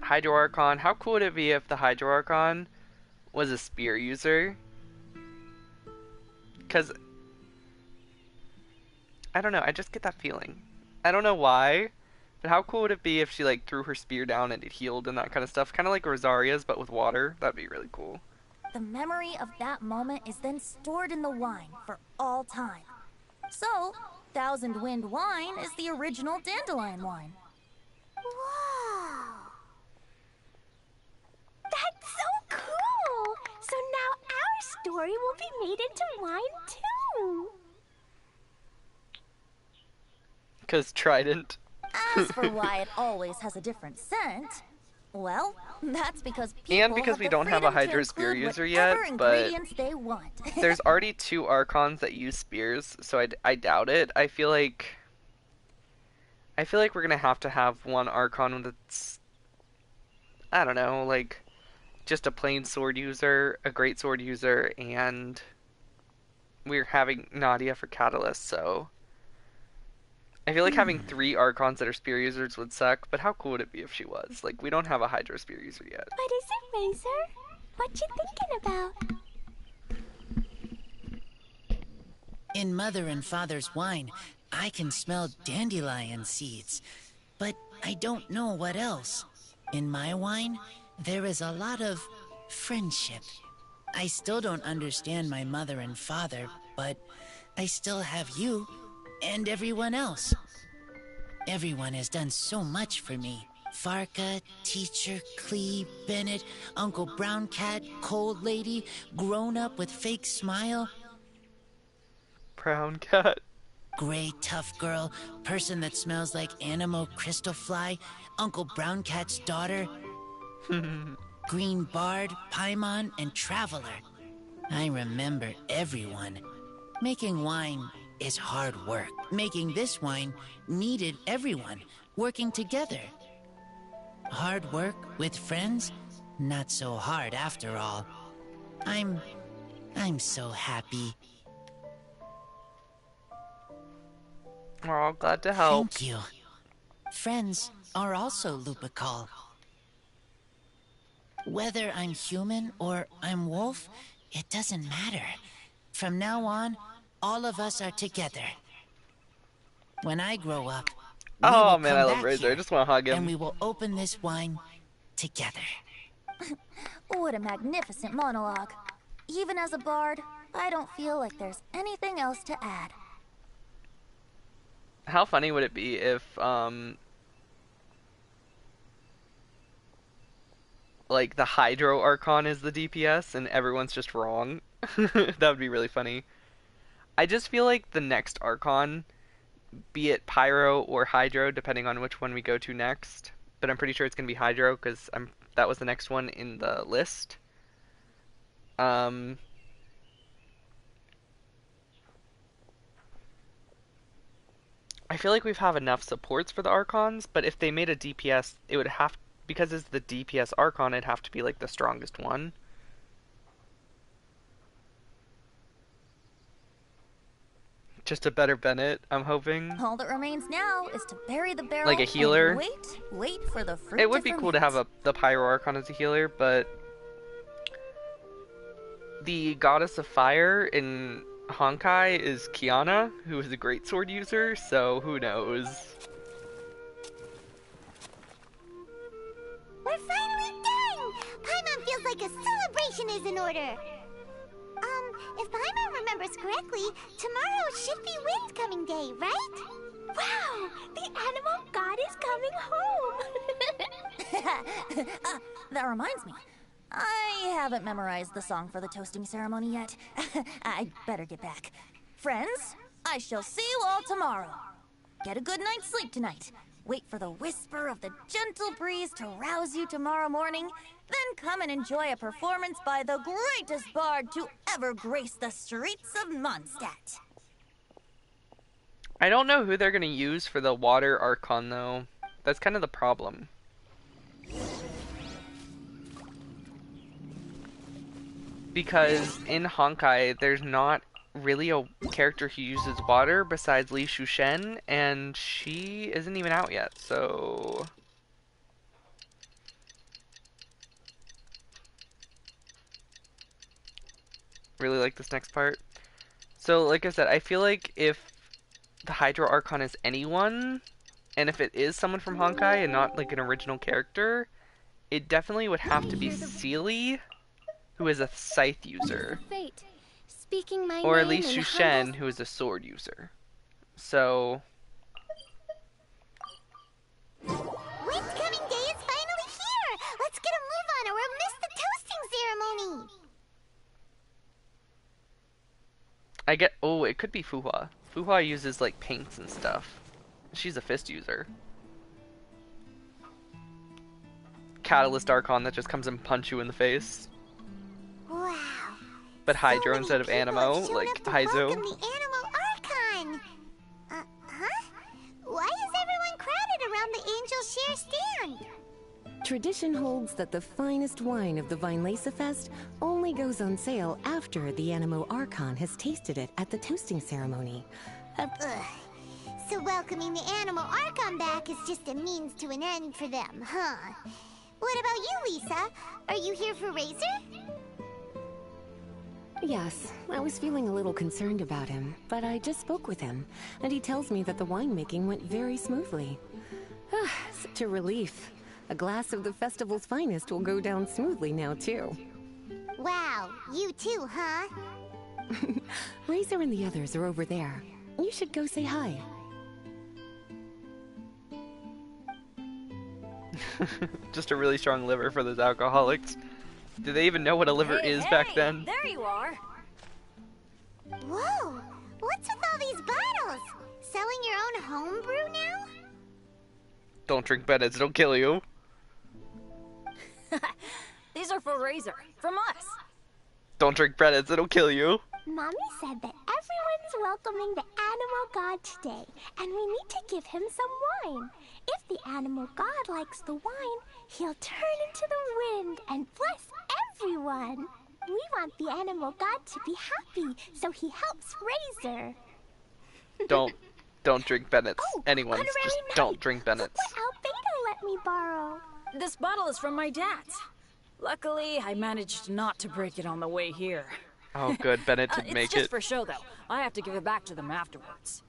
Hydro Archon, how cool would it be if the Hydro Archon was a Spear user? Because, I don't know, I just get that feeling. I don't know why, but how cool would it be if she like threw her spear down and it healed and that kind of stuff? Kind of like Rosaria's, but with water. That'd be really cool. The memory of that moment is then stored in the wine for all time. So, Thousand Wind wine is the original dandelion wine. Wow! That's so cool! So now our story will be made into wine too! 'Cause Trident. As for why it always has a different scent, well, that's because people And because have we the don't have a freedom to Hydro Spear include user yet, whatever but ingredients they want. there's already 2 Archons that use spears, so I doubt it. I feel like we're gonna have to have one Archon that's, I don't know, like just a plain sword user, a great sword user, and we're having Nadia for Catalyst, so I feel like having 3 Archons that are spear users would suck, but how cool would it be if she was? Like, we don't have a Hydro Spear user yet. What is it, Razor? What you thinking about? In Mother and Father's wine, I can smell dandelion seeds, but I don't know what else. In my wine, there is a lot of friendship. I still don't understand my mother and father, but I still have you and everyone else. Everyone has done so much for me. Farka, Teacher, Clee, Bennett, Uncle Brown Cat, Cold Lady, Grown Up with Fake Smile. Brown Cat. Gray Tough Girl, Person that smells like Animo Crystal Fly, Uncle Brown Cat's daughter. Green Bard, Paimon, and Traveler. I remember everyone. Making wine is hard work. Making this wine needed everyone, working together. Hard work with friends? Not so hard after all. I'm so happy. We're all glad to help. Thank you. Friends are also Lupical. Whether I'm human or I'm wolf, it doesn't matter. From now on, all of us are together. When I grow up, oh man, I love Razor. I just want to hug him. And we will open this wine together. What a magnificent monologue. Even as a bard, I don't feel like there's anything else to add. How funny would it be if, like, the Hydro Archon is the DPS and everyone's just wrong? That would be really funny. I just feel like the next Archon, be it Pyro or Hydro, depending on which one we go to next, but I'm pretty sure it's going to be Hydro because that was the next one in the list. I feel like we've have enough supports for the Archons, but if they made a DPS, it would have, because it's the DPS Archon, it'd have to be like the strongest one. Just a better Bennett, I'm hoping. All that remains now is to bury the barrel. Like a healer. And wait for the fruit. It would be cool to have the Pyro Archon as a healer, but the Goddess of Fire in Honkai is Kiana, who is a great sword user, so who knows. We're finally done! Paimon feels like a celebration is in order. If Paimon remembers correctly, tomorrow should be Windcoming Day, right? Wow! The animal god is coming home! That reminds me. I haven't memorized the song for the toasting ceremony yet. I'd better get back. Friends, I shall see you all tomorrow. Get a good night's sleep tonight. Wait for the whisper of the gentle breeze to rouse you tomorrow morning. Then come and enjoy a performance by the greatest bard to ever grace the streets of Mondstadt. I don't know who they're going to use for the Water Archon, though. That's kind of the problem. Because in Honkai, there's not really a character who uses water besides Li Shushen, and she isn't even out yet, so... Really like this next part. So, like I said, I feel like if the Hydro Archon is anyone, and if it is someone from Honkai and not like an original character, it definitely would have to be Seelie, who is a scythe user. Fate. Speaking my Or at name least in Shushen, humble... who is a sword user. So... Windcoming Day is finally here! Let's get a move on or we'll miss the toasting ceremony! oh, it could be Fuhua. Fuhua uses like paints and stuff. She's a fist user. Catalyst Archon that just comes and punch you in the face. Wow. But Hydro instead of Animo, like Haizo. Welcome the Animal Archon. Huh? Why is everyone crowded around the Angel Share stand? Tradition holds that the finest wine of the Vinelasa Fest only goes on sale after the Animo Archon has tasted it at the toasting ceremony. Ugh. So welcoming the Animal Archon back is just a means to an end for them, huh? What about you, Lisa? Are you here for Razor? Yes, I was feeling a little concerned about him, but I just spoke with him, and he tells me that the winemaking went very smoothly. Such a relief. A glass of the festival's finest will go down smoothly now, too. Wow, you too, huh? Razor and the others are over there. You should go say hi. Just a really strong liver for those alcoholics. Do they even know what a liver is back then? There you are. Whoa! What's with all these bottles? Selling your own homebrew now? Don't drink Bennett's, it'll kill you. These are for Razor, from us. Don't drink Bennett's, it'll kill you. Mommy said that everyone's welcoming the Animal God today, and we need to give him some wine. If the Animal God likes the wine, he'll turn into the wind and bless everyone. We want the Animal God to be happy, so he helps Razor. Don't drink Bennett's. Anyone, honorary just knight. don't drink Bennett's. What Albedo let me borrow. This bottle is from my dad's. Luckily, I managed not to break it on the way here. Oh good, Bennett didn't make It's just it. for show, though. I have to give it back to them afterwards.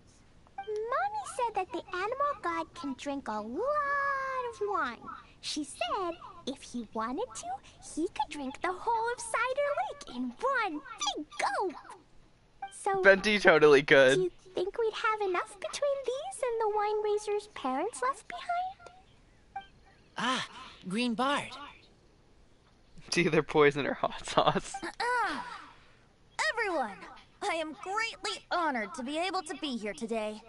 Mommy said that the Animal God can drink a lot of wine. She said if he wanted to, he could drink the whole of Cider Lake in one big gulp. So, Venti totally could. do you think we'd have enough between these and the wine raiser's parents left behind? Ah, Green Bard. It's either poison or hot sauce. Everyone, I am greatly honored to be able to be here today.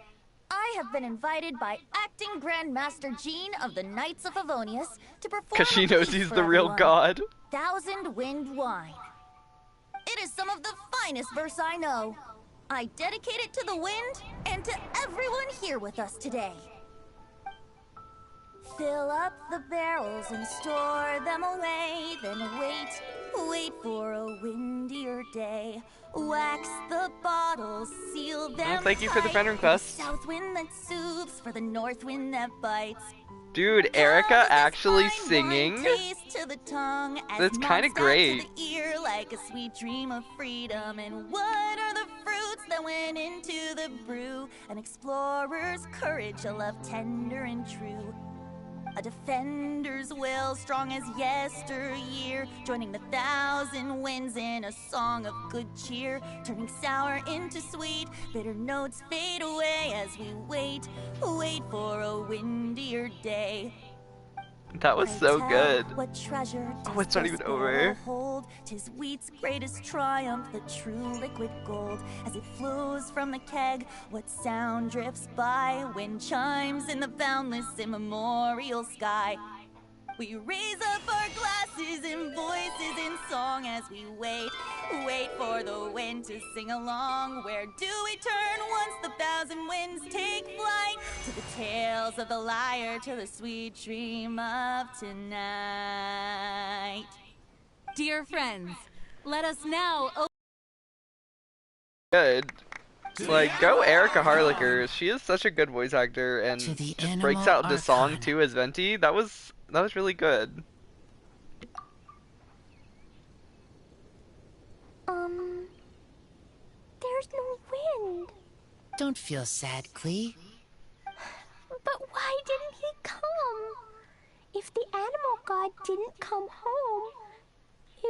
I have been invited by Acting Grand Master Jean of the Knights of Favonius to perform 'Cause she a knows feast he's for the real everyone. god. Thousand Wind Wine. It is some of the finest verse I know. I dedicate it to the wind and to everyone here with us today. Fill up the barrels and store them away, then wait for a windier day. Wax the bottles, seal them thank you for the tight. friend request. For the south wind that soothes, for the north wind that bites. Dude, Erica actually singing? Taste to the tongue as That's kinda Mondstadt great. to the ear like a sweet dream of freedom. And what are the fruits that went into the brew? An explorer's courage, a love tender and true. A defender's will, strong as yesteryear, joining the thousand winds in a song of good cheer, turning sour into sweet, bitter notes fade away as we wait for a windier day. That was so Tell good. What treasure Oh, it's not even over. hold? 'Tis wheat's greatest triumph, the true liquid gold. As it flows from the keg, what sound drifts by? Wind chimes in the boundless immemorial sky. We raise up our glasses and voices in song as we wait for the wind to sing along. Where do we turn once the thousand winds take flight? To the tales of the lyre, to the sweet dream of tonight. Dear friends, let us now Good. Like, go Erica Harlicker. She is such a good voice actor and just breaks out the song too as Venti. That was really good. There's no wind. Don't feel sad, Klee. But why didn't he come? If the Animal God didn't come home,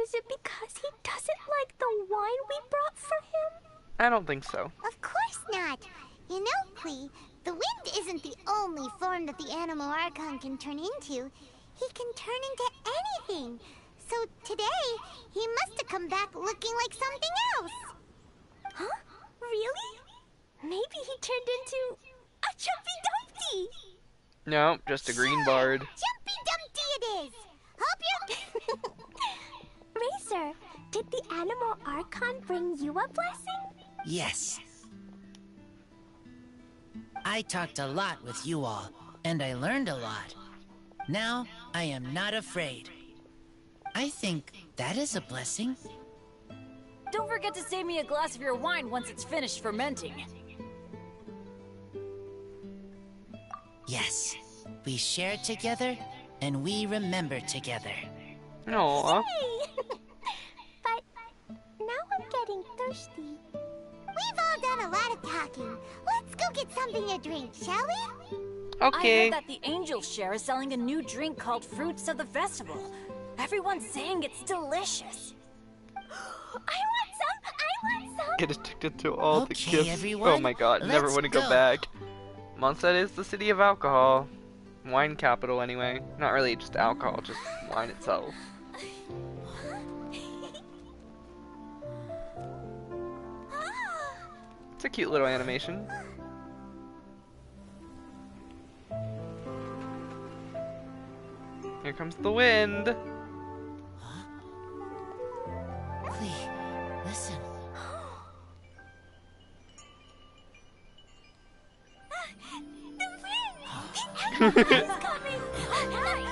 is it because he doesn't like the wine we brought for him? I don't think so. Of course not. You know, Klee, the wind isn't the only form that the Animal Archon can turn into. He can turn into anything. So today, he must have come back looking like something else. Huh? Really? Maybe he turned into a chubby Dumpty! No, just a green bard. Jumpy Dumpty it is! Hope you're... Razor, did the Animal Archon bring you a blessing? Yes. I talked a lot with you all, and I learned a lot. Now, I am not afraid. I think that is a blessing. Don't forget to save me a glass of your wine once it's finished fermenting. Yes, we share together, and we remember together. Aww. But now I'm getting thirsty. We've all done a lot of talking. Let's go get something to drink, shall we? Okay. I heard that the Angel Share is selling a new drink called Fruits of the Festival. Everyone's saying it's delicious. I want some! Get addicted to all the Okay, gifts. everyone, Oh my god, never let's want to go go. back. Mondstadt is the city of alcohol. Wine capital, anyway. Not really just alcohol, just wine itself. It's a cute little animation. Here comes the wind. Clee, listen. The wind! It's coming! Right.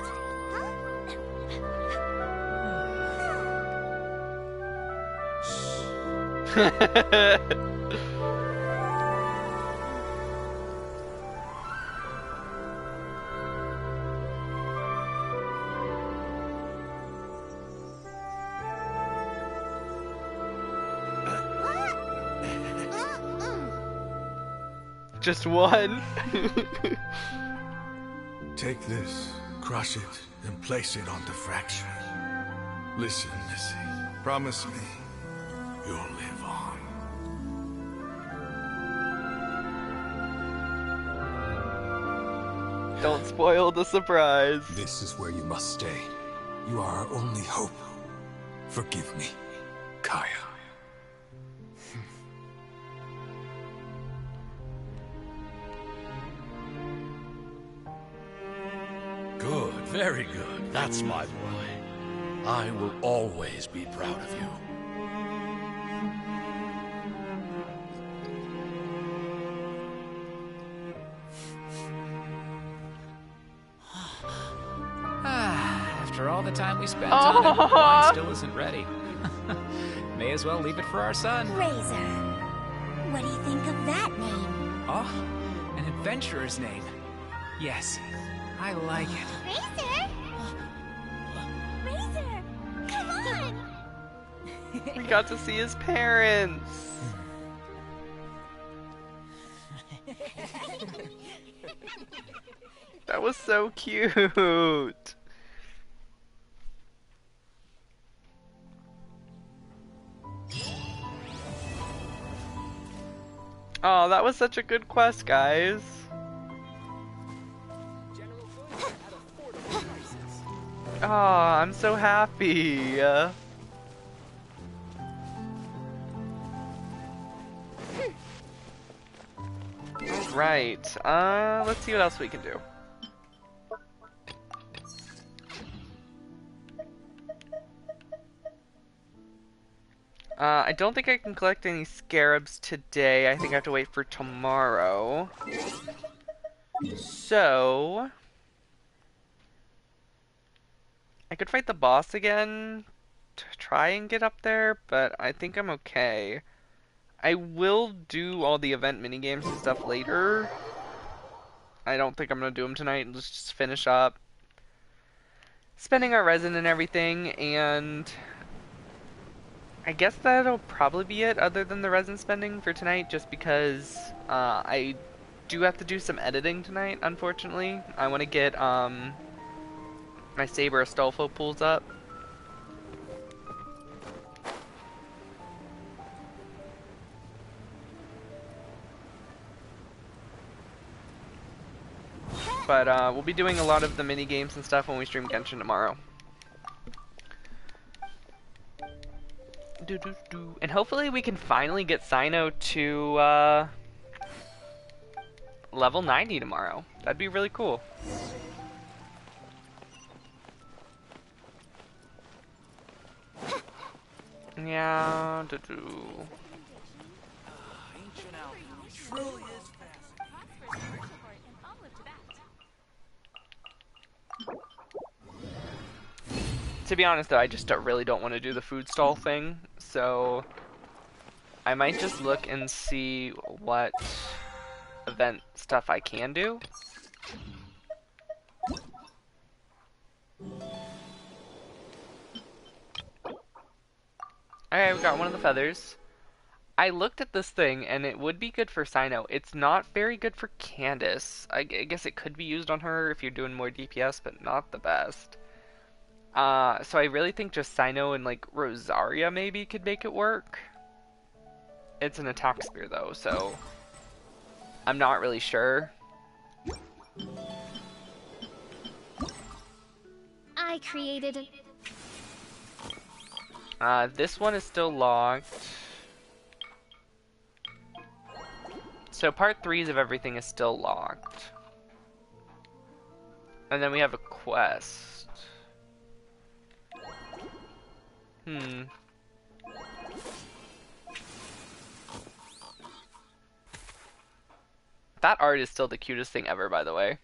Just one. Take this, crush it, and place it on the fracture. Listen, Missy. Promise me you'll live on. Don't spoil the surprise. This is where you must stay. You are our only hope. Forgive me, Kaya. Good, very good. That's my boy. I will always be proud of you. After all the time we spent on it, wine still isn't ready. May as well leave it for our son. Razor, what do you think of that name? Oh, an adventurer's name. Yes, I like it. Razor? Razor, come on! We got to see his parents. That was so cute. Oh, that was such a good quest, guys. Oh, I'm so happy. Right. Let's see what else we can do. I don't think I can collect any scarabs today. I think I have to wait for tomorrow. So I could fight the boss again to try and get up there, but I think I'm okay. I will do all the event minigames and stuff later. I don't think I'm going to do them tonight. Let's just finish up spending our resin and everything, and I guess that'll probably be it other than the resin spending for tonight, just because I do have to do some editing tonight, unfortunately. I want to get my Saber Astolfo pulls up. But we'll be doing a lot of the mini games and stuff when we stream Genshin tomorrow. And hopefully we can finally get Sino to level 90 tomorrow. That'd be really cool. Yeah. To be honest though, I just really don't want to do the food stall thing, so I might just look and see what event stuff I can do. Alright, we got one of the feathers. I looked at this thing, and it would be good for Cyno. It's not very good for Candace. I guess it could be used on her if you're doing more DPS, but not the best. So I really think just Cyno and, like, Rosaria maybe could make it work. It's an attack spear, though, so I'm not really sure. I created this one is still locked. So part 3s of everything is still locked. And then we have a quest. That art is still the cutest thing ever, by the way.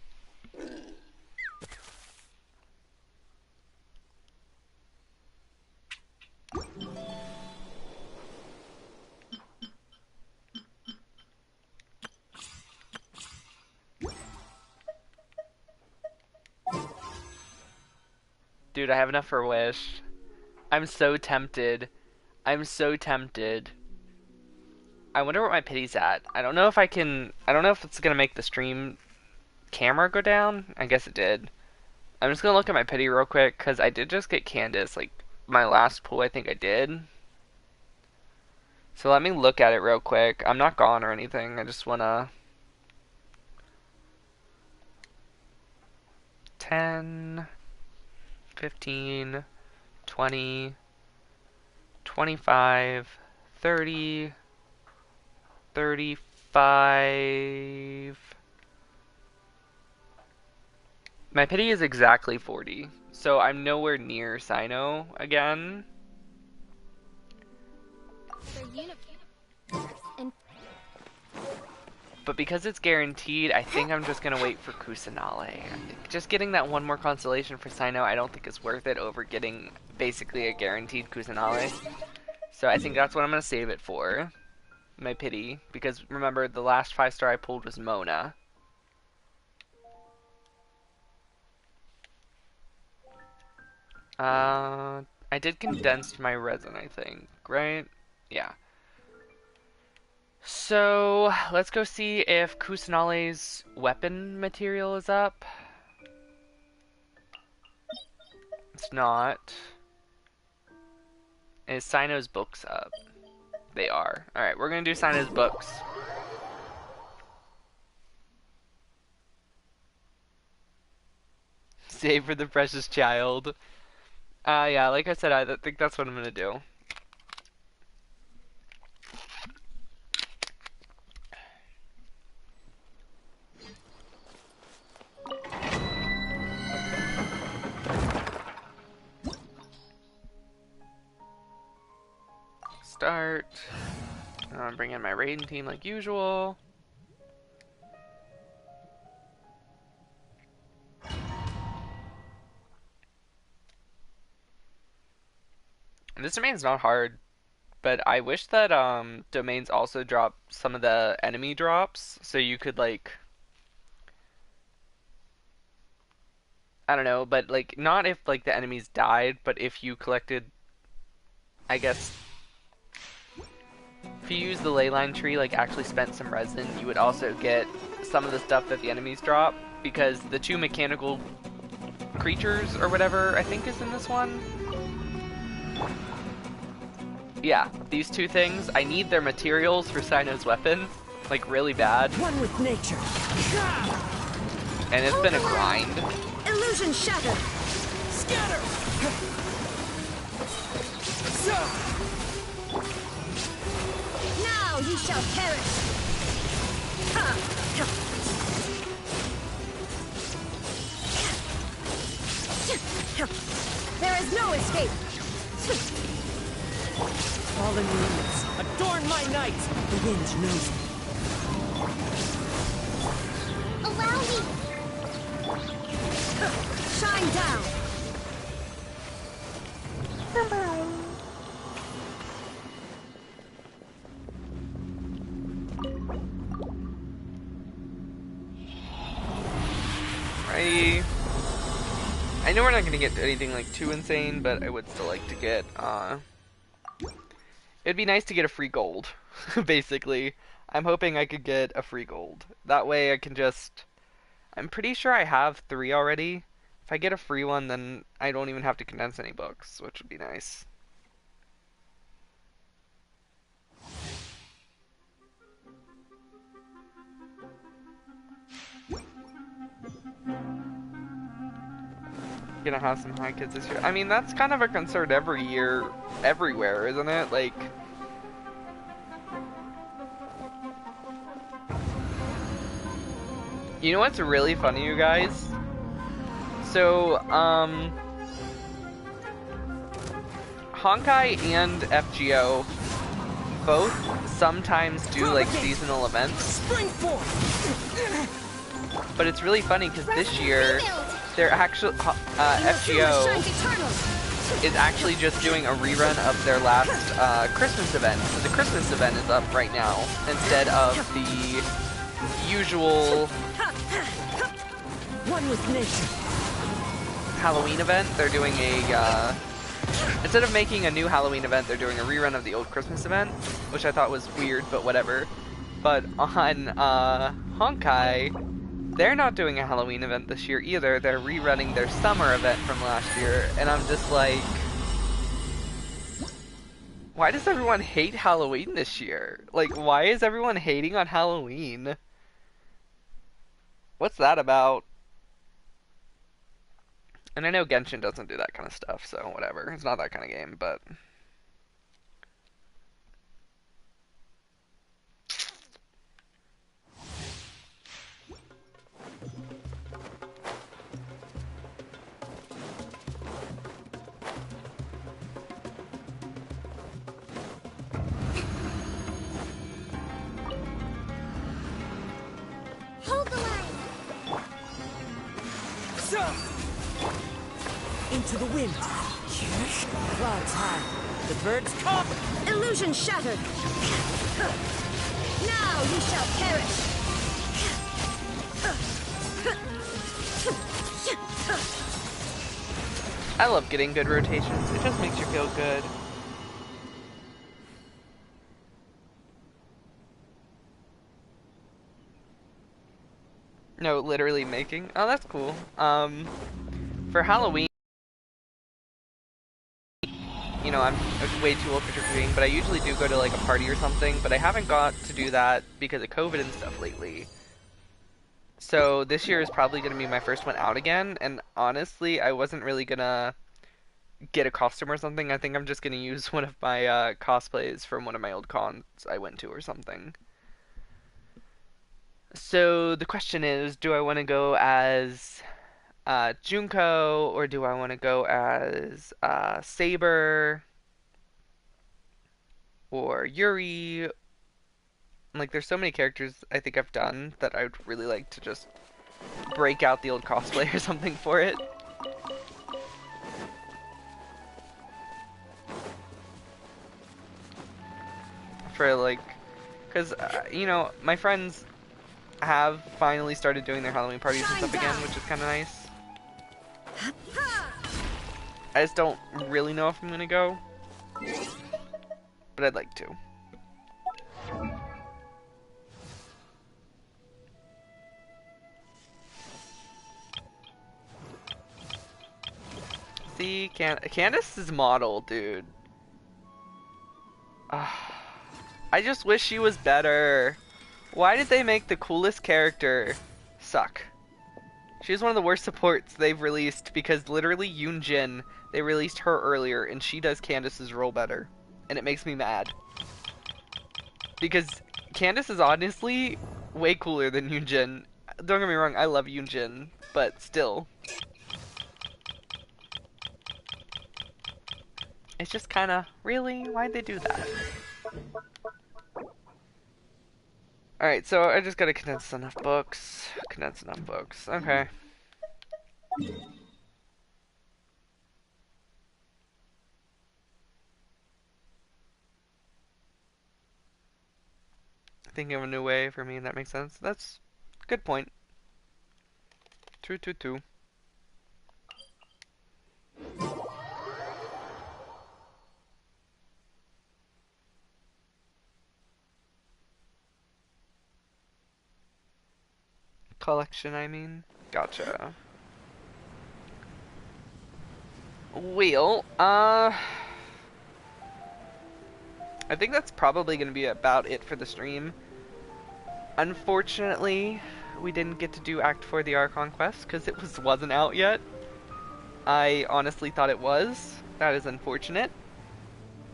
Dude, I have enough for a wish. I'm so tempted. I'm so tempted. I wonder what my pity's at. I don't know if I can... I don't know if it's gonna make the stream camera go down. I guess it did. I'm just gonna look at my pity real quick, because I did just get Candace. Like, my last pull, I think I did. So let me look at it real quick. I'm not gone or anything. I just wanna... 10... 15, 20, 25, 30, 35. My pity is exactly 40, so I'm nowhere near Cyno again. But because it's guaranteed, I think I'm just gonna wait for Kusanale. Just getting that one more constellation for Cyno, I don't think is worth it over getting basically a guaranteed Kusanale. So I think that's what I'm gonna save it for. My pity. Because remember, the last 5-star I pulled was Mona. I did condense my resin, I think, right? Yeah. So, let's go see if Kusanale's weapon material is up. It's not. Is Cyno's books up? They are. Alright, we're gonna do Cyno's books. Save for the precious child. Yeah, like I said, I think that's what I'm gonna do. Start. I'm bringing in my raiding team like usual. This domain's not hard, but I wish that domains also drop some of the enemy drops, so you could like, I don't know, but like not if like the enemies died, but if you collected, I guess, if you use the leyline tree, like actually spent some resin, you would also get some of the stuff that the enemies drop, because the 2 mechanical creatures or whatever I think is in this one. Yeah, these 2 things, I need their materials for Cyno's weapon, like really bad. One with nature. And it's been a grind. Illusion shattered. Scatter. Now you shall perish. escape! Fallen leaves, adorn my night! The wind knows me. Allow me! Shine down! I know we're not gonna get anything like too insane, but I would still like to get it'd be nice to get a free gold, basically. I'm hoping I could get a free gold. That way I can just, I'm pretty sure I have 3 already. If I get a free one, then I don't even have to condense any books, which would be nice. Gonna have some high kids this year. I mean, that's kind of a concern every year, everywhere, isn't it? Like, you know what's really funny, you guys? So, Honkai and FGO both sometimes do like seasonal events. But it's really funny because this year they're actually FGO is actually just doing a rerun of their last Christmas event. So the Christmas event is up right now instead of the usual Halloween event. They're doing a instead of making a new Halloween event, they're doing a rerun of the old Christmas event, which I thought was weird, but whatever. But on Honkai, they're not doing a Halloween event this year either. They're rerunning their summer event from last year, and I'm just like, why does everyone hate Halloween this year? Like, why is everyone hating on Halloween? What's that about? And I know Genshin doesn't do that kind of stuff, so whatever. It's not that kind of game, but Hold the line! Into the wind. Clouds high. The birds come. Illusion shattered. Now you shall perish. I love getting good rotations. It just makes you feel good. No, literally making. Oh, that's cool. For Halloween, you know, I'm way too old for trick-or-treating, but I usually do go to like a party or something, but I haven't got to do that because of COVID and stuff lately. So this year is probably going to be my first one out again, and honestly, I wasn't really gonna get a costume or something. I think I'm just gonna use one of my cosplays from one of my old cons I went to or something. So the question is, do I want to go as Junko, or do I want to go as Saber or Yuri? Like, there's so many characters I think I've done that I would really like to just break out the old cosplay or something for it. For like, because you know, my friends have finally started doing their Halloween parties and stuff again, which is kind of nice. I just don't really know if I'm gonna go, but I'd like to. See, Candace's model, dude. I just wish she was better. Why did they make the coolest character suck? She's one of the worst supports they've released because literally Yoon-jin, they released her earlier and she does Candace's role better. And it makes me mad. Because Candace is honestly way cooler than Yoon-jin. Don't get me wrong, I love Yoon-jin, but still. It's just kind of, really? Why'd they do that? Alright, so I just gotta condense enough books. Condense enough books. Okay. Thinking of a new way for me, that makes sense. That's a good point. 222. Collection, I mean. Gotcha. Well, I think that's probably going to be about it for the stream. Unfortunately, we didn't get to do Act 4 the Archon quest because it wasn't out yet. I honestly thought it was. That is unfortunate.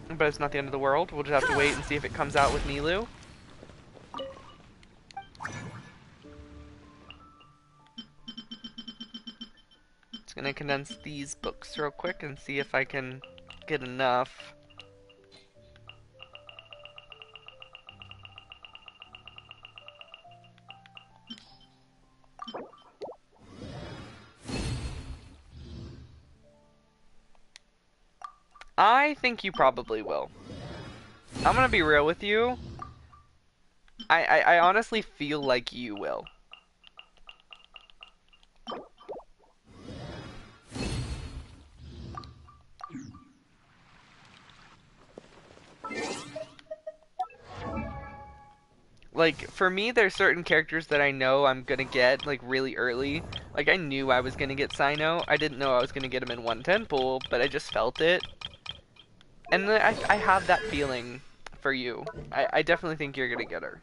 But it's not the end of the world. We'll just have to wait and see if it comes out with Nilou. Just gonna condense these books real quick and see if I can get enough. I think you probably will. I'm gonna be real with you. I honestly feel like you will. Like, for me, there's certain characters that I know I'm gonna get, like, really early. Like, I knew I was gonna get Cyno. I didn't know I was gonna get him in 110 pool, but I just felt it. And I have that feeling for you. I definitely think you're gonna get her.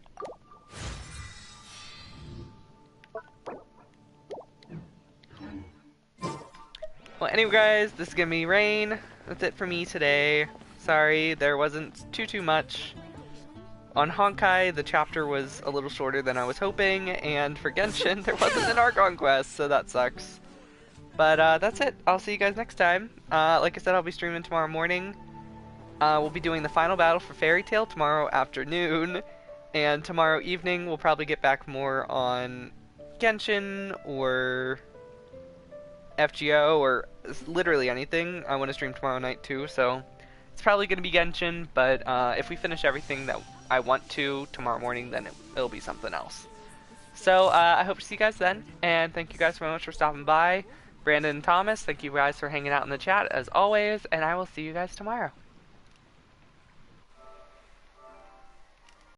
Well, anyway, guys, this is gonna be Rain. That's it for me today. Sorry, there wasn't too much. On Honkai, the chapter was a little shorter than I was hoping, and for Genshin, there wasn't an Archon quest, so that sucks. But that's it. I'll see you guys next time. Like I said, I'll be streaming tomorrow morning. We'll be doing the final battle for Fairy Tail tomorrow afternoon, and tomorrow evening we'll probably get back more on Genshin or FGO or literally anything. I want to stream tomorrow night too, so it's probably going to be Genshin, but if we finish everything that I want to tomorrow morning, then it'll be something else. So I hope to see you guys then, and thank you guys very much for stopping by. Brandon and Thomas, thank you guys for hanging out in the chat as always, and I will see you guys tomorrow.